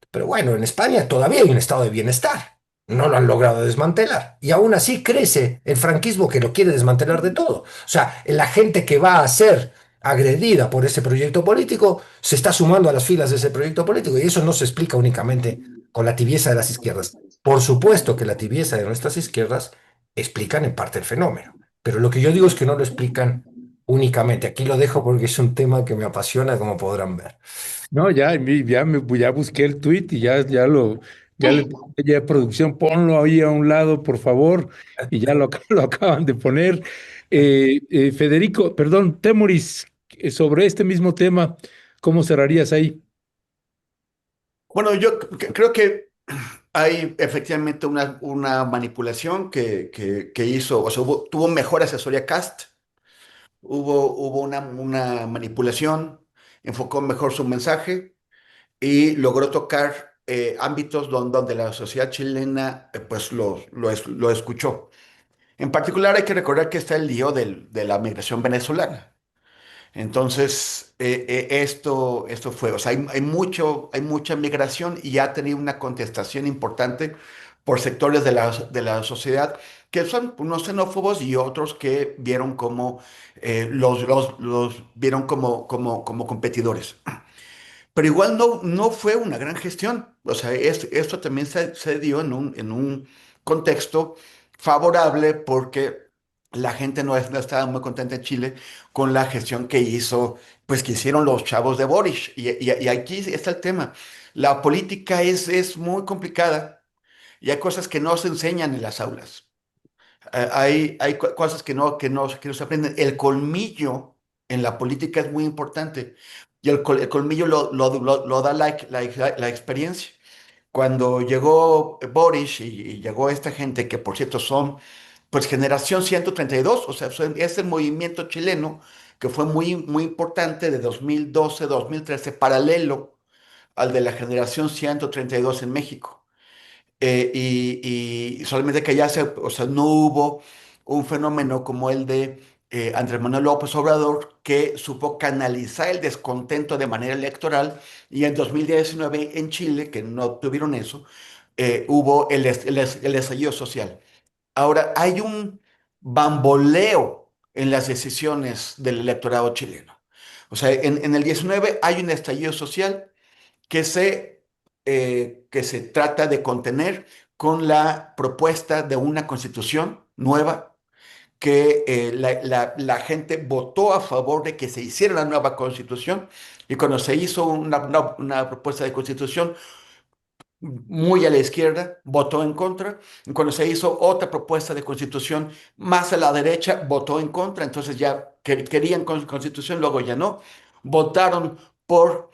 pero bueno, en España todavía hay un estado de bienestar. No lo han logrado desmantelar. Y aún así crece el franquismo que lo quiere desmantelar de todo. O sea, la gente que va a ser agredida por ese proyecto político se está sumando a las filas de ese proyecto político. Y eso no se explica únicamente con la tibieza de las izquierdas. Por supuesto que la tibieza de nuestras izquierdas explican en parte el fenómeno. Pero lo que yo digo es que no lo explican únicamente. Aquí lo dejo porque es un tema que me apasiona, como podrán ver. No, ya busqué el tweet y ya le pregunté ya producción, ponlo ahí a un lado, por favor, y ya lo acaban de poner. Federico, perdón, Temoris, sobre este mismo tema, ¿cómo cerrarías ahí? Bueno, yo creo que hay efectivamente una manipulación que hizo, o sea, tuvo mejor asesoría Cast, hubo una manipulación, enfocó mejor su mensaje y logró tocar ámbitos donde la sociedad chilena pues lo escuchó. En particular hay que recordar que está el lío de la migración venezolana. Entonces, esto fue, o sea, hay mucha migración y ha tenido una contestación importante por sectores de la sociedad que son unos xenófobos y otros que vieron como, los vieron como competidores. Pero igual no fue una gran gestión. O sea, esto también se dio en un contexto favorable porque la gente no estaba muy contenta en Chile con la gestión que hizo, pues que hicieron los chavos de Boris. Y aquí está el tema. La política es muy complicada y hay cosas que no se enseñan en las aulas. Hay cosas que no se aprenden. El colmillo en la política es muy importante y el colmillo lo da la experiencia. Cuando llegó Boris y llegó esta gente, que por cierto son pues generación 132, o sea, es el movimiento chileno que fue muy importante de 2012-2013, paralelo al de la generación 132 en México. Y solamente que ya o sea, no hubo un fenómeno como el de Andrés Manuel López Obrador, que supo canalizar el descontento de manera electoral, y en 2019 en Chile, que no tuvieron eso, hubo el estallido social. Ahora, hay un bamboleo en las decisiones del electorado chileno. O sea, en el 19 hay un estallido social que se trata de contener con la propuesta de una constitución nueva que la gente votó a favor de que se hiciera la nueva constitución y cuando se hizo una propuesta de constitución, muy a la izquierda, votó en contra. Y cuando se hizo otra propuesta de constitución más a la derecha, votó en contra. Entonces ya querían constitución, luego ya no. Votaron por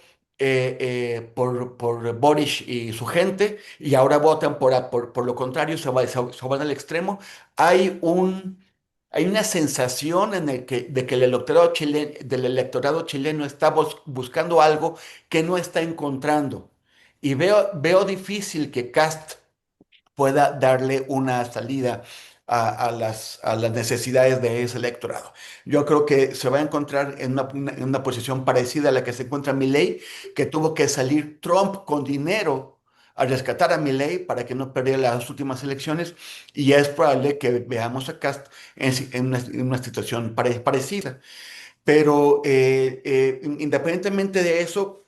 Boris y su gente y ahora votan por lo contrario, se van al extremo. Hay un... Hay una sensación de que del electorado chileno está buscando algo que no está encontrando. Y veo difícil que Cast pueda darle una salida a las necesidades de ese electorado. Yo creo que se va a encontrar en una posición parecida a la que se encuentra Milei, que tuvo que salir Trump con dinero a rescatar a Milei para que no perdiera las últimas elecciones, y es probable que veamos a Cast en una situación parecida. Pero independientemente de eso,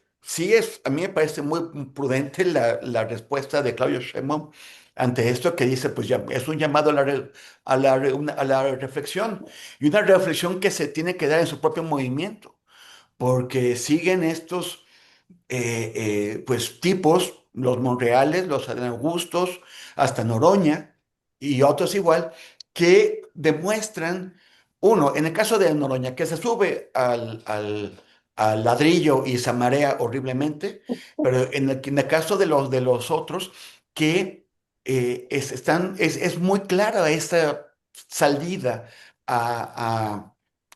a mí me parece muy prudente la respuesta de Claudio Sheinbaum ante esto que dice, pues ya es un llamado a la reflexión y una reflexión que se tiene que dar en su propio movimiento, porque siguen estos pues tipos, los Monreales, los Adán Augustos, hasta Noroña y otros igual, que demuestran, uno, en el caso de Noroña, que se sube al ladrillo y se marea horriblemente, pero en el caso de los otros, que es muy clara esta salida a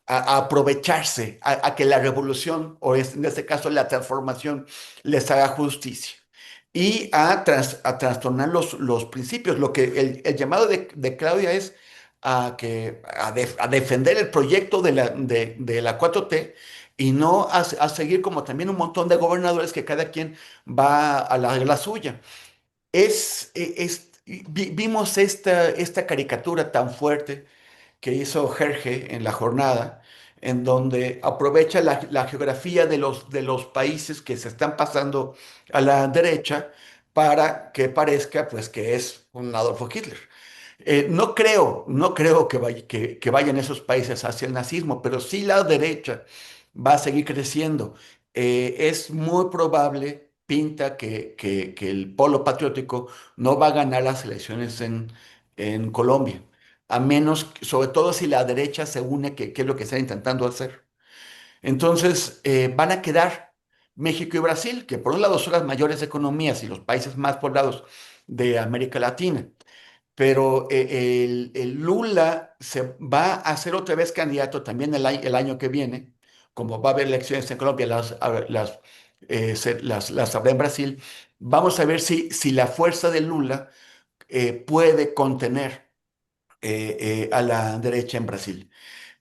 a aprovecharse, a que la revolución, o en este caso la transformación, les haga justicia y a trastornar los principios. Lo que el llamado de Claudia es a defender el proyecto de la 4T y no a seguir como también un montón de gobernadores que cada quien va a la suya. Vimos esta caricatura tan fuerte que hizo Jerge en la jornada, en donde aprovecha la geografía de los países que se están pasando a la derecha para que parezca pues que es un Adolfo Hitler. No creo que vayan esos países hacia el nazismo, pero sí la derecha va a seguir creciendo. Es muy probable, pinta que el polo patriótico no va a ganar las elecciones en Colombia, a menos, sobre todo si la derecha se une, que es lo que están intentando hacer. Entonces, van a quedar México y Brasil, que por un lado son las mayores economías y los países más poblados de América Latina, pero el Lula se va a ser otra vez candidato también el año que viene, como va a haber elecciones en Colombia, las habrá en Brasil. Vamos a ver si la fuerza de Lula puede contener a la derecha en Brasil.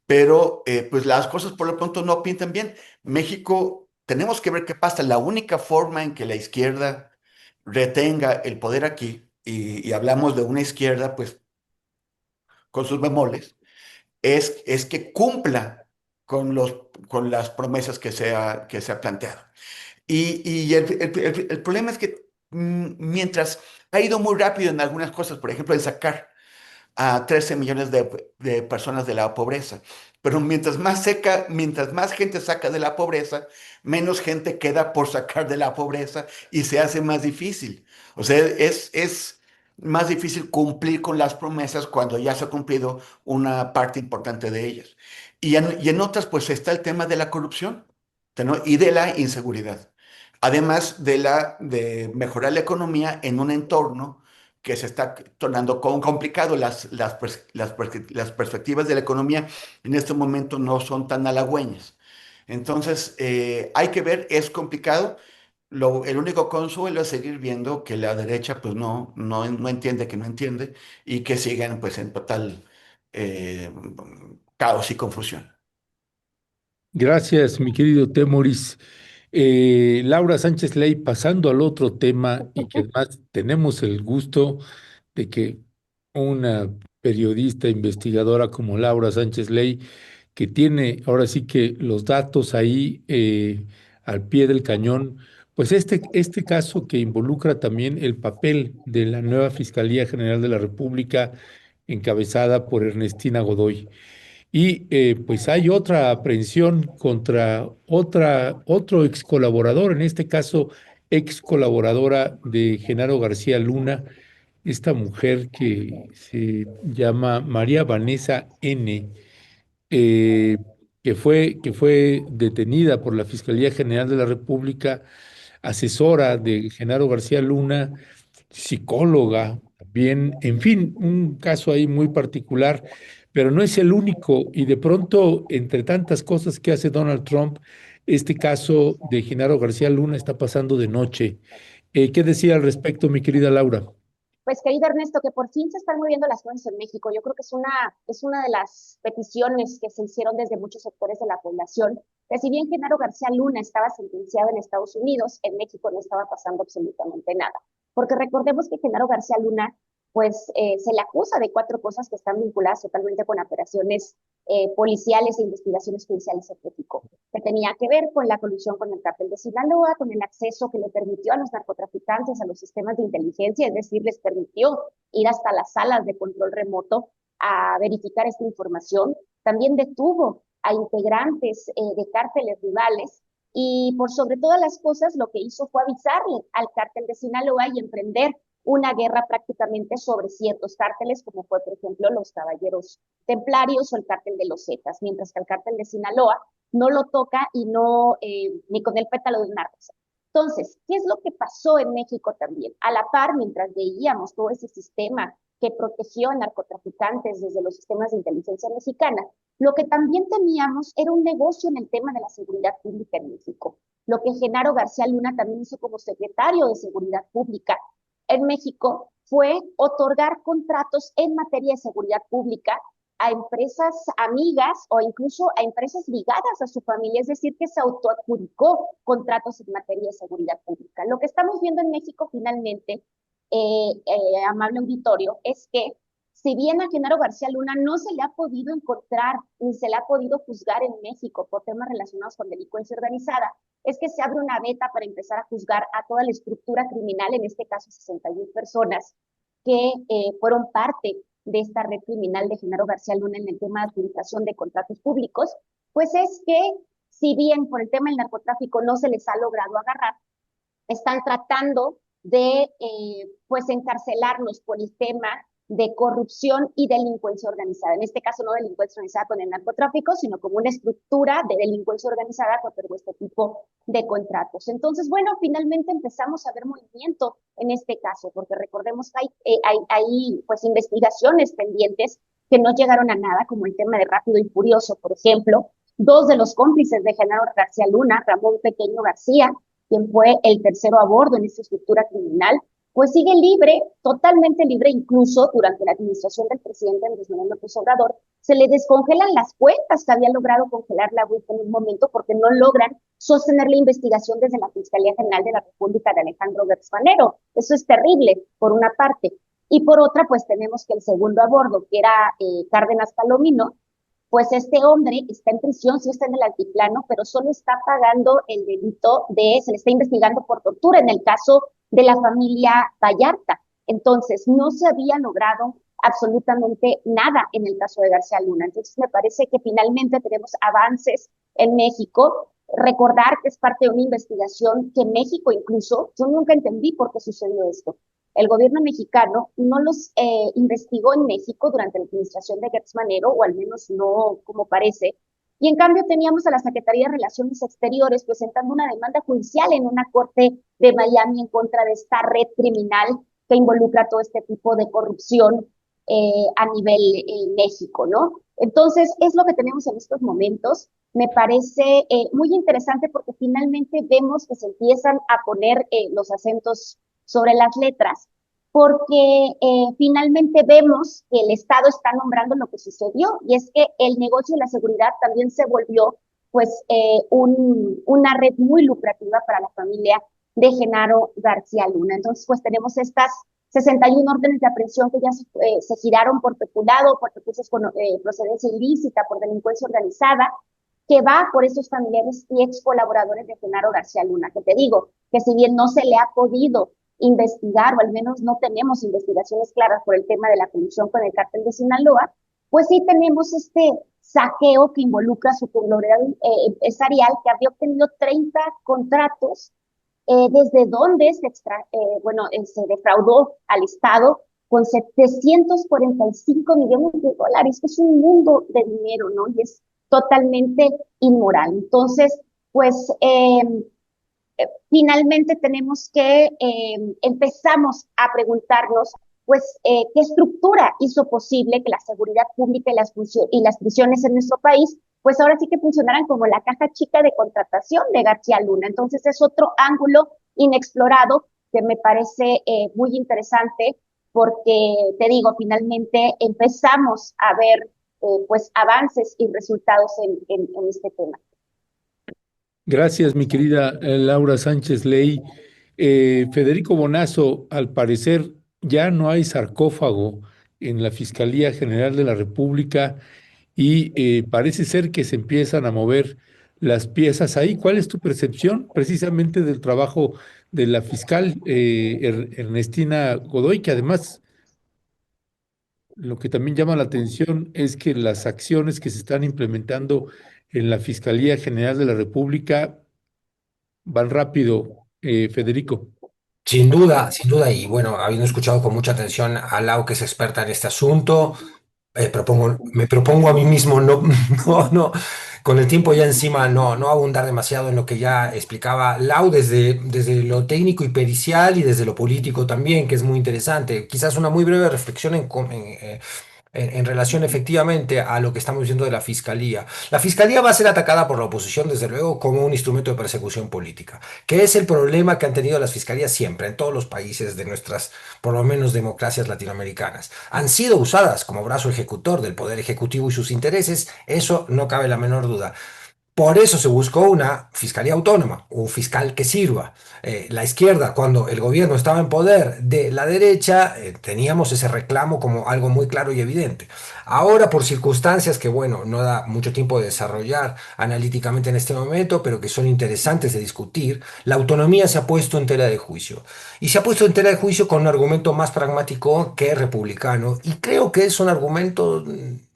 Pero pues las cosas por lo pronto no pintan bien. México, tenemos que ver qué pasa. La única forma en que la izquierda retenga el poder aquí, y hablamos de una izquierda pues con sus bemoles, es que cumpla con las promesas que se ha planteado. Y el problema es que mientras ha ido muy rápido en algunas cosas, por ejemplo, en sacar a 13 millones de personas de la pobreza. Pero mientras más gente saca de la pobreza, menos gente queda por sacar de la pobreza y se hace más difícil. O sea, es más difícil cumplir con las promesas cuando ya se ha cumplido una parte importante de ellas. Y en otras, pues está el tema de la corrupción, ¿no? Y de la inseguridad. Además de mejorar la economía en un entorno que se está tornando complicado. Las perspectivas de la economía en este momento no son tan halagüeñas. Entonces, hay que ver, es complicado. El único consuelo es seguir viendo que la derecha pues no entiende que no entiende y que siguen pues en total eh, caos y confusión. Gracias, mi querido Temoris. Laura Sánchez Ley, pasando al otro tema y que además tenemos el gusto de que una periodista investigadora como Laura Sánchez Ley, que tiene ahora sí que los datos ahí al pie del cañón, pues este caso que involucra también el papel de la nueva Fiscalía General de la República encabezada por Ernestina Godoy. Y pues hay otra aprehensión contra otro ex colaborador, en este caso ex colaboradora de Genaro García Luna, esta mujer que se llama María Vanessa N., eh, que fue detenida por la Fiscalía General de la República, asesora de Genaro García Luna, psicóloga, bien, en fin, un caso ahí muy particular, pero no es el único. Y de pronto, entre tantas cosas que hace Donald Trump, este caso de Genaro García Luna está pasando de noche. ¿Qué decía al respecto, mi querida Laura? Pues querido Ernesto, que por fin se están moviendo las cosas en México. Yo creo que es una de las peticiones que se hicieron desde muchos sectores de la población, que si bien Genaro García Luna estaba sentenciado en Estados Unidos, en México no estaba pasando absolutamente nada. Porque recordemos que Genaro García Luna, pues se le acusa de 4 cosas que están vinculadas totalmente con operaciones policiales e investigaciones judiciales en México, que tenía que ver con la colusión con el cártel de Sinaloa, con el acceso que le permitió a los narcotraficantes a los sistemas de inteligencia, es decir, les permitió ir hasta las salas de control remoto a verificar esta información. También detuvo a integrantes de cárteles rivales y por sobre todas las cosas lo que hizo fue avisarle al cártel de Sinaloa y emprender una guerra prácticamente sobre ciertos cárteles, como fue, por ejemplo, los Caballeros Templarios o el cártel de los Zetas, mientras que el cártel de Sinaloa no lo toca y no, ni con el pétalo de una rosa. Entonces, ¿qué es lo que pasó en México también? A la par, mientras veíamos todo ese sistema que protegió a narcotraficantes desde los sistemas de inteligencia mexicana, lo que también teníamos era un negocio en el tema de la seguridad pública en México. Lo que Genaro García Luna también hizo como secretario de Seguridad Pública en México fue otorgar contratos en materia de seguridad pública a empresas amigas o incluso a empresas ligadas a su familia, es decir, que se autoadjudicó contratos en materia de seguridad pública. Lo que estamos viendo en México finalmente, amable auditorio, es que si bien a Genaro García Luna no se le ha podido encontrar ni se le ha podido juzgar en México por temas relacionados con delincuencia organizada, es que se abre una veta para empezar a juzgar a toda la estructura criminal, en este caso 61 personas, que fueron parte de esta red criminal de Genaro García Luna en el tema de adjudicación de contratos públicos, pues es que si bien por el tema del narcotráfico no se les ha logrado agarrar, están tratando de pues encarcelarnos por el tema de corrupción y delincuencia organizada. En este caso no delincuencia organizada con el narcotráfico, sino como una estructura de delincuencia organizada que otorgó este tipo de contratos. Entonces, bueno, finalmente empezamos a ver movimiento en este caso, porque recordemos que hay pues investigaciones pendientes que no llegaron a nada, como el tema de Rápido y Furioso, por ejemplo. 2 de los cómplices de Genaro García Luna, Ramón Pequeño García, quien fue el tercero a bordo en esta estructura criminal, pues sigue libre, totalmente libre, incluso durante la administración del presidente Andrés Manuel López Obrador, se le descongelan las cuentas que había logrado congelar la UIF en un momento porque no logran sostener la investigación desde la Fiscalía General de la República de Alejandro Gertz Manero. Eso es terrible, por una parte. Y por otra, pues tenemos que el segundo a bordo, que era Cárdenas Palomino, pues este hombre está en prisión, sí está en el altiplano, pero solo está pagando el delito se le está investigando por tortura en el caso de la familia Vallarta. Entonces, no se había logrado absolutamente nada en el caso de García Luna. Entonces, me parece que finalmente tenemos avances en México. Recordar que es parte de una investigación que México incluso, yo nunca entendí por qué sucedió esto. El gobierno mexicano no los investigó en México durante la administración de Gertz Manero, o al menos no como parece, y en cambio teníamos a la Secretaría de Relaciones Exteriores presentando una demanda judicial en una corte de Miami en contra de esta red criminal que involucra todo este tipo de corrupción a nivel México, ¿no? Entonces, es lo que tenemos en estos momentos. Me parece muy interesante porque finalmente vemos que se empiezan a poner los acentos sobre las letras, porque finalmente vemos que el Estado está nombrando lo que sucedió, y es que el negocio de la seguridad también se volvió pues una red muy lucrativa para la familia de Genaro García Luna. Entonces, pues tenemos estas 61 órdenes de aprehensión que ya se giraron por peculado, por recursos con procedencia ilícita, por delincuencia organizada, que va por esos familiares y ex colaboradores de Genaro García Luna, que te digo, que si bien no se le ha podido investigar, o al menos no tenemos investigaciones claras por el tema de la colusión con el cártel de Sinaloa, pues sí tenemos este saqueo que involucra a su conglomerado empresarial que había obtenido 30 contratos, desde donde se defraudó al Estado con 745 millones de dólares, que es un mundo de dinero, ¿no? Y es totalmente inmoral. Entonces, pues finalmente tenemos que empezamos a preguntarnos, pues, qué estructura hizo posible que la seguridad pública y las prisiones en nuestro país, pues ahora sí que funcionaran como la caja chica de contratación de García Luna. Entonces es otro ángulo inexplorado que me parece muy interesante porque, te digo, finalmente empezamos a ver pues avances y resultados en este tema. Gracias, mi querida Laura Sánchez Ley. Federico Bonazo, al parecer ya no hay sarcófago en la Fiscalía General de la República y parece ser que se empiezan a mover las piezas ahí. ¿Cuál es tu percepción precisamente del trabajo de la fiscal Ernestina Godoy, que además lo que también llama la atención es que las acciones que se están implementando en la Fiscalía General de la República van rápido, Federico? Sin duda, y bueno, habiendo escuchado con mucha atención a Lau, que es experta en este asunto, me propongo a mí mismo no, con el tiempo ya encima, no abundar demasiado en lo que ya explicaba Lau desde lo técnico y pericial y desde lo político también, que es muy interesante. Quizás una muy breve reflexión en relación efectivamente a lo que estamos diciendo de la Fiscalía. La Fiscalía va a ser atacada por la oposición, desde luego, como un instrumento de persecución política, que es el problema que han tenido las fiscalías siempre, en todos los países de nuestras, por lo menos, democracias latinoamericanas. Han sido usadas como brazo ejecutor del poder ejecutivo y sus intereses, eso no cabe la menor duda. Por eso se buscó una fiscalía autónoma, un fiscal que sirva. La izquierda, cuando el gobierno estaba en poder de la derecha, teníamos ese reclamo como algo muy claro y evidente. Ahora, por circunstancias que, bueno, no da mucho tiempo de desarrollar analíticamente en este momento, pero que son interesantes de discutir, la autonomía se ha puesto en tela de juicio. Y se ha puesto en tela de juicio con un argumento más pragmático que republicano. Y creo que es un argumento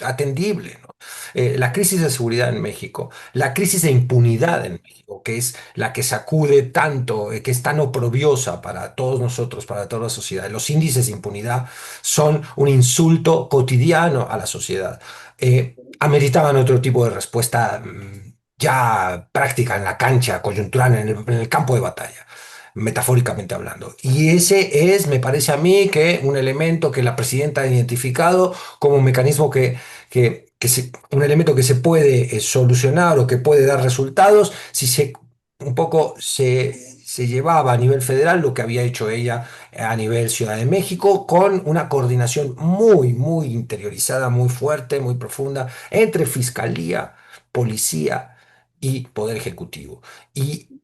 atendible, ¿no? La crisis de seguridad en México, la crisis de impunidad en México, que es la que sacude tanto, que es tan oprobiosa para todos nosotros, para toda la sociedad. Los índices de impunidad son un insulto cotidiano a la sociedad. Ameritaban otro tipo de respuesta ya práctica en la cancha, coyuntural, en el campo de batalla, metafóricamente hablando. Y ese es, me parece a mí, que un elemento que la presidenta ha identificado como un mecanismo un elemento que se puede solucionar o que puede dar resultados si un poco se llevaba a nivel federal lo que había hecho ella a nivel Ciudad de México, con una coordinación muy interiorizada, muy fuerte, muy profunda entre fiscalía, policía y poder ejecutivo. Y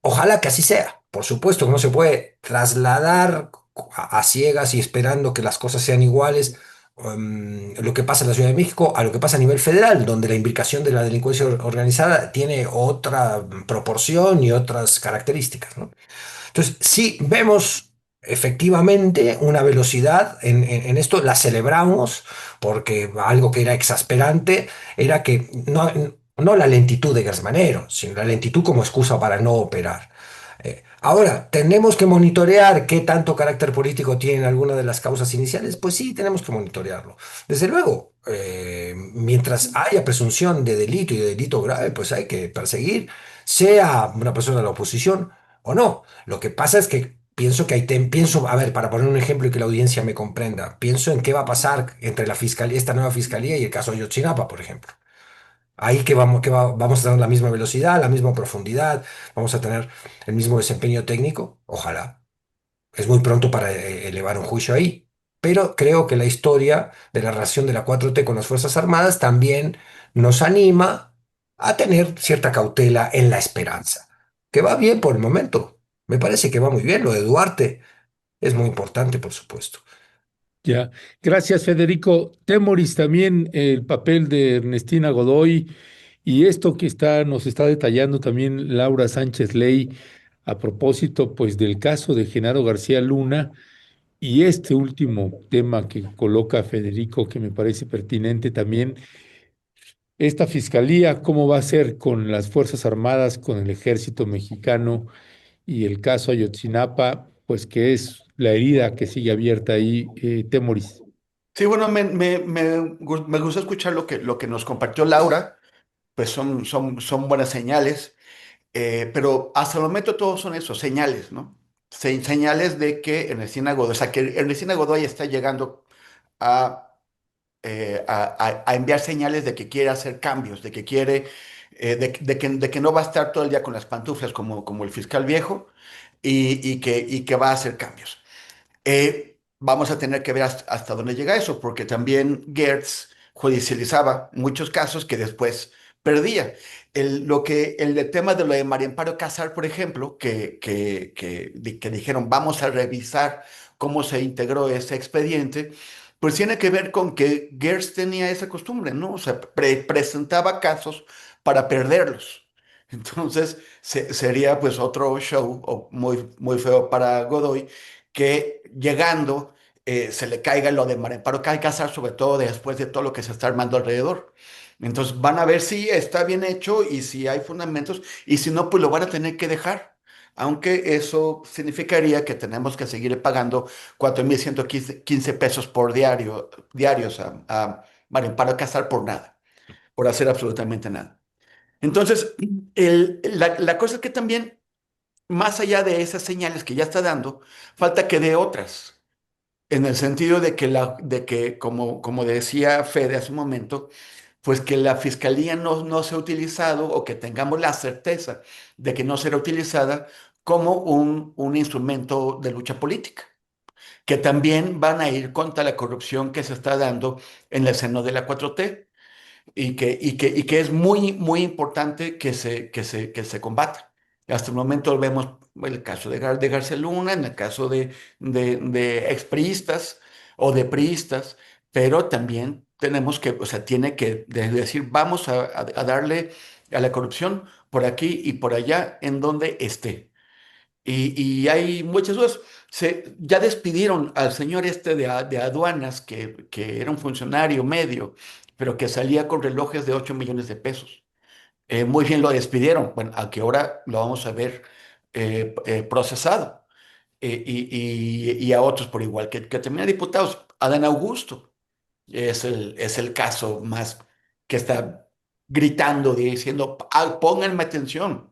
ojalá que así sea. Por supuesto que no se puede trasladar a ciegas y esperando que las cosas sean iguales, lo que pasa en la Ciudad de México a lo que pasa a nivel federal, donde la imbricación de la delincuencia organizada tiene otra proporción y otras características, ¿no? Entonces, sí vemos efectivamente una velocidad en esto, la celebramos, porque algo que era exasperante era que no la lentitud de Gersmanero, sino la lentitud como excusa para no operar. Ahora, ¿tenemos que monitorear qué tanto carácter político tienen algunas de las causas iniciales? Pues sí, tenemos que monitorearlo. Desde luego, mientras haya presunción de delito y de delito grave, pues hay que perseguir, sea una persona de la oposición o no. Lo que pasa es que pienso que pienso, a ver, para poner un ejemplo y que la audiencia me comprenda, pienso en qué va a pasar entre la fiscalía, esta nueva fiscalía y el caso Ayotzinapa, por ejemplo. Ahí vamos a tener la misma velocidad, la misma profundidad, vamos a tener el mismo desempeño técnico, ojalá. Es muy pronto para elevar un juicio ahí, pero creo que la historia de la relación de la 4T con las Fuerzas Armadas también nos anima a tener cierta cautela en la esperanza, que va bien por el momento. Me parece que va muy bien. Lo de Duarte es muy importante, por supuesto. Ya, gracias Federico. Temoris también el papel de Ernestina Godoy y esto que nos está detallando también Laura Sánchez Ley a propósito pues del caso de Genaro García Luna y este último tema que coloca Federico, que me parece pertinente también, esta fiscalía, ¿cómo va a ser con las Fuerzas Armadas, con el ejército mexicano y el caso Ayotzinapa, pues que es la herida que sigue abierta ahí, Temoris? Sí, bueno, me gustó escuchar lo que nos compartió Laura, pues son buenas señales, pero hasta el momento todos son esos señales, ¿no? Señales de que Ernestina Godoy, o sea, que Ernestina Godoy está llegando a, a enviar señales de que quiere hacer cambios, de que quiere, de que no va a estar todo el día con las pantuflas como el fiscal viejo y que va a hacer cambios. Vamos a tener que ver hasta dónde llega eso, porque también Gertz judicializaba muchos casos que después perdía. El tema de lo de María Amparo Casar, por ejemplo, que dijeron vamos a revisar cómo se integró ese expediente, pues tiene que ver con que Gertz tenía esa costumbre, ¿no? O sea, presentaba casos para perderlos. Entonces, sería pues otro show muy feo para Godoy que llegando se le caiga lo de María Amparo Casar, sobre todo después de todo lo que se está armando alrededor. Entonces van a ver si está bien hecho y si hay fundamentos, y si no, pues lo van a tener que dejar. Aunque eso significaría que tenemos que seguir pagando 4,115 pesos por diarios a María Amparo Casar por nada, por hacer absolutamente nada. Entonces, la cosa es que también, más allá de esas señales que ya está dando, falta que dé otras. En el sentido de que, como decía Fede hace un momento, pues que la fiscalía no se ha utilizado o que tengamos la certeza de que no será utilizada como un instrumento de lucha política, que también van a ir contra la corrupción que se está dando en el seno de la 4T y que es muy importante que se combata. Hasta el momento vemos el caso de García Luna, en el caso de expriistas o de priistas, pero también tenemos que, o sea, tiene que decir, vamos a darle a la corrupción por aquí y por allá en donde esté. Y hay muchas dudas. Ya despidieron al señor este de aduanas, que era un funcionario medio, pero que salía con relojes de 8 millones de pesos. Muy bien lo despidieron. Bueno, a que ahora lo vamos a ver procesado. Y a otros por igual, que también diputados. Adán Augusto es el caso más que está gritando, diciendo, "Ah, pónganme atención".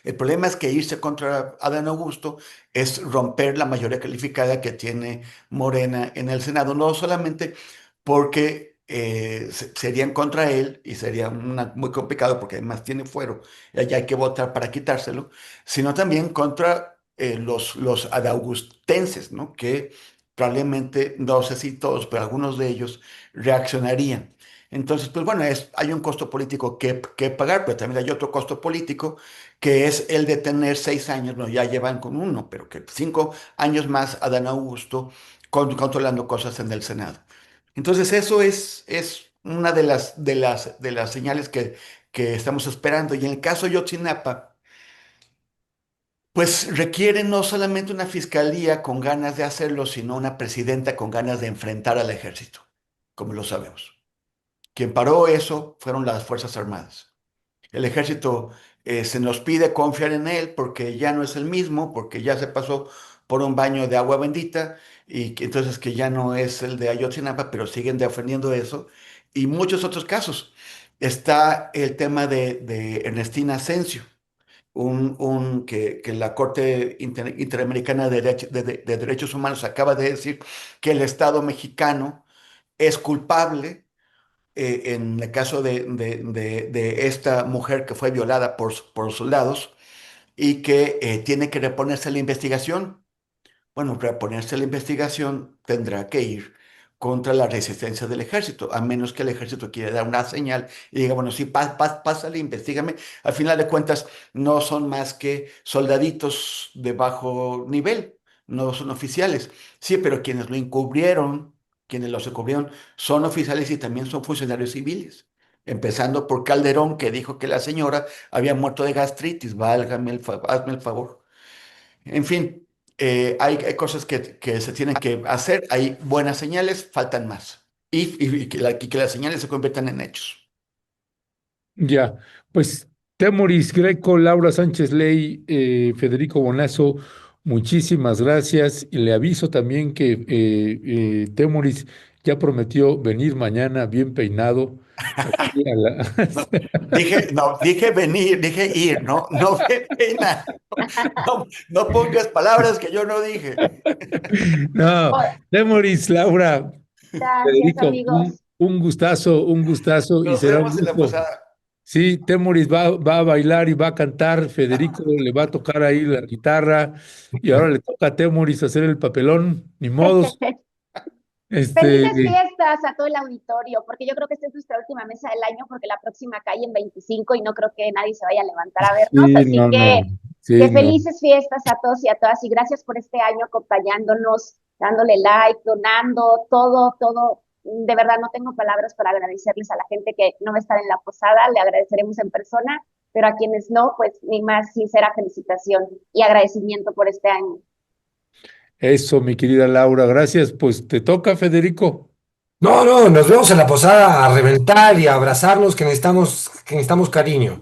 El problema es que irse contra Adán Augusto es romper la mayoría calificada que tiene Morena en el Senado, no solamente porque serían contra él y sería muy complicado porque además tiene fuero y allá hay que votar para quitárselo, sino también contra los adaugustenses, ¿no? Que probablemente, no sé si todos, pero algunos de ellos reaccionarían. Entonces, pues bueno, hay un costo político que pagar, pero también hay otro costo político que es el de tener 6 años, no, ya llevan con uno, pero que 5 años más Adán Augusto controlando cosas en el Senado. Entonces eso es una de las señales que estamos esperando. Y en el caso de Yotzinapa, pues requiere no solamente una fiscalía con ganas de hacerlo, sino una presidenta con ganas de enfrentar al ejército, como lo sabemos. Quien paró eso fueron las Fuerzas Armadas. El ejército se nos pide confiar en él porque ya no es el mismo, porque ya se pasó por un baño de agua bendita y que entonces que ya no es el de Ayotzinapa, pero siguen defendiendo eso. Y muchos otros casos. Está el tema de Ernestina Asensio, que la Corte Interamericana de Derechos Humanos acaba de decir que el Estado mexicano es culpable en el caso de esta mujer que fue violada por soldados y que tiene que reponerse la investigación. Bueno, reponerse la investigación tendrá que ir contra la resistencia del ejército, a menos que el ejército quiera dar una señal y diga, bueno, sí, pásale, investigame. Al final de cuentas, no son más que soldaditos de bajo nivel, no son oficiales. Sí, pero quienes los encubrieron, son oficiales y también son funcionarios civiles. Empezando por Calderón, que dijo que la señora había muerto de gastritis, válgame hazme el favor. En fin, hay cosas que se tienen que hacer, hay buenas señales, faltan más. Y que las señales se conviertan en hechos. Ya, pues Temoris Greco, Laura Sánchez Ley, Federico Bonazo, muchísimas gracias. Y le aviso también que Temoris ya prometió venir mañana bien peinado. Aquí a No, dije venir, dije ir, no pena. No, no pongas palabras que yo no dije. No, Oh, Temoris, Laura, gracias, Federico, amigos. un gustazo y Nos será un vemos en la gusto. posada. Sí, Temoris va a bailar y va a cantar, Federico le va a tocar ahí la guitarra y ahora le toca a Temoris hacer el papelón, ni modos. Felices Este, fiestas a todo el auditorio, porque yo creo que esta es nuestra última mesa del año, porque la próxima cae en 25 y no creo que nadie se vaya a levantar a vernos. sí, Así no, no, que sí, no. felices fiestas a todos y a todas. Y gracias por este año acompañándonos, dándole like, donando, todo, todo. De verdad no tengo palabras para agradecerles a la gente que no va a estar en la posada, le agradeceremos en persona, pero a quienes no, pues mi más sincera felicitación y agradecimiento por este año. Eso, mi querida Laura, gracias. Pues te toca, Federico. No, no, nos vemos en la posada a reventar y a abrazarnos que necesitamos cariño.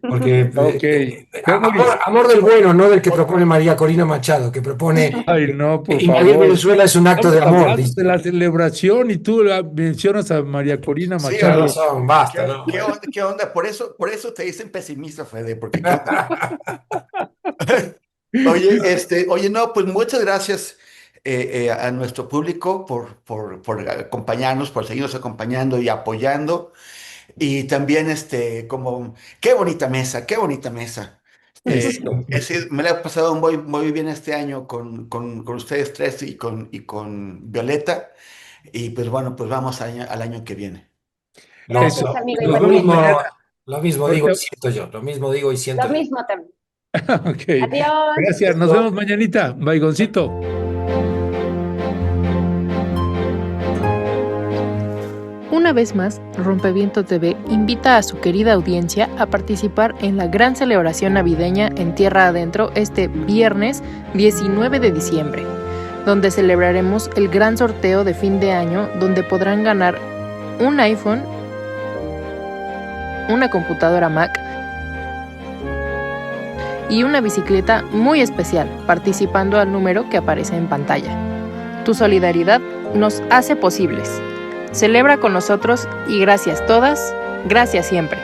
Porque Ok, amor, Temoris. amor del bueno, no del que propone María Corina Machado, que propone Ay, no, por invadir favor. Venezuela es un acto Estamos de amor, hablando de dice. la celebración y tú mencionas a María Corina Sí, Tienes Machado. razón, basta, ¿no? ¿Qué onda? Por eso te dicen pesimista, Fede, porque qué onda. Oye, no, pues muchas gracias a nuestro público por acompañarnos, por seguirnos acompañando y apoyando. Y también, qué bonita mesa, qué bonita mesa. Me la he pasado muy bien este año con ustedes tres y con Violeta. Y pues bueno, pues vamos al año que viene. Eso. Gracias, amigo, Nos Lo vemos igualmente. mismo, mañana. lo mismo digo y Fuerte. siento yo, lo mismo digo y siento Lo yo. mismo también. Ok. Adiós. Gracias. Nos vemos mañanita. Baigoncito. Una vez más, Rompeviento TV invita a su querida audiencia a participar en la gran celebración navideña en Tierra Adentro este viernes 19 de diciembre, donde celebraremos el gran sorteo de fin de año donde podrán ganar un iPhone, una computadora Mac y una bicicleta muy especial, participando al número que aparece en pantalla. Tu solidaridad nos hace posibles. Celebra con nosotros y gracias todas, gracias siempre.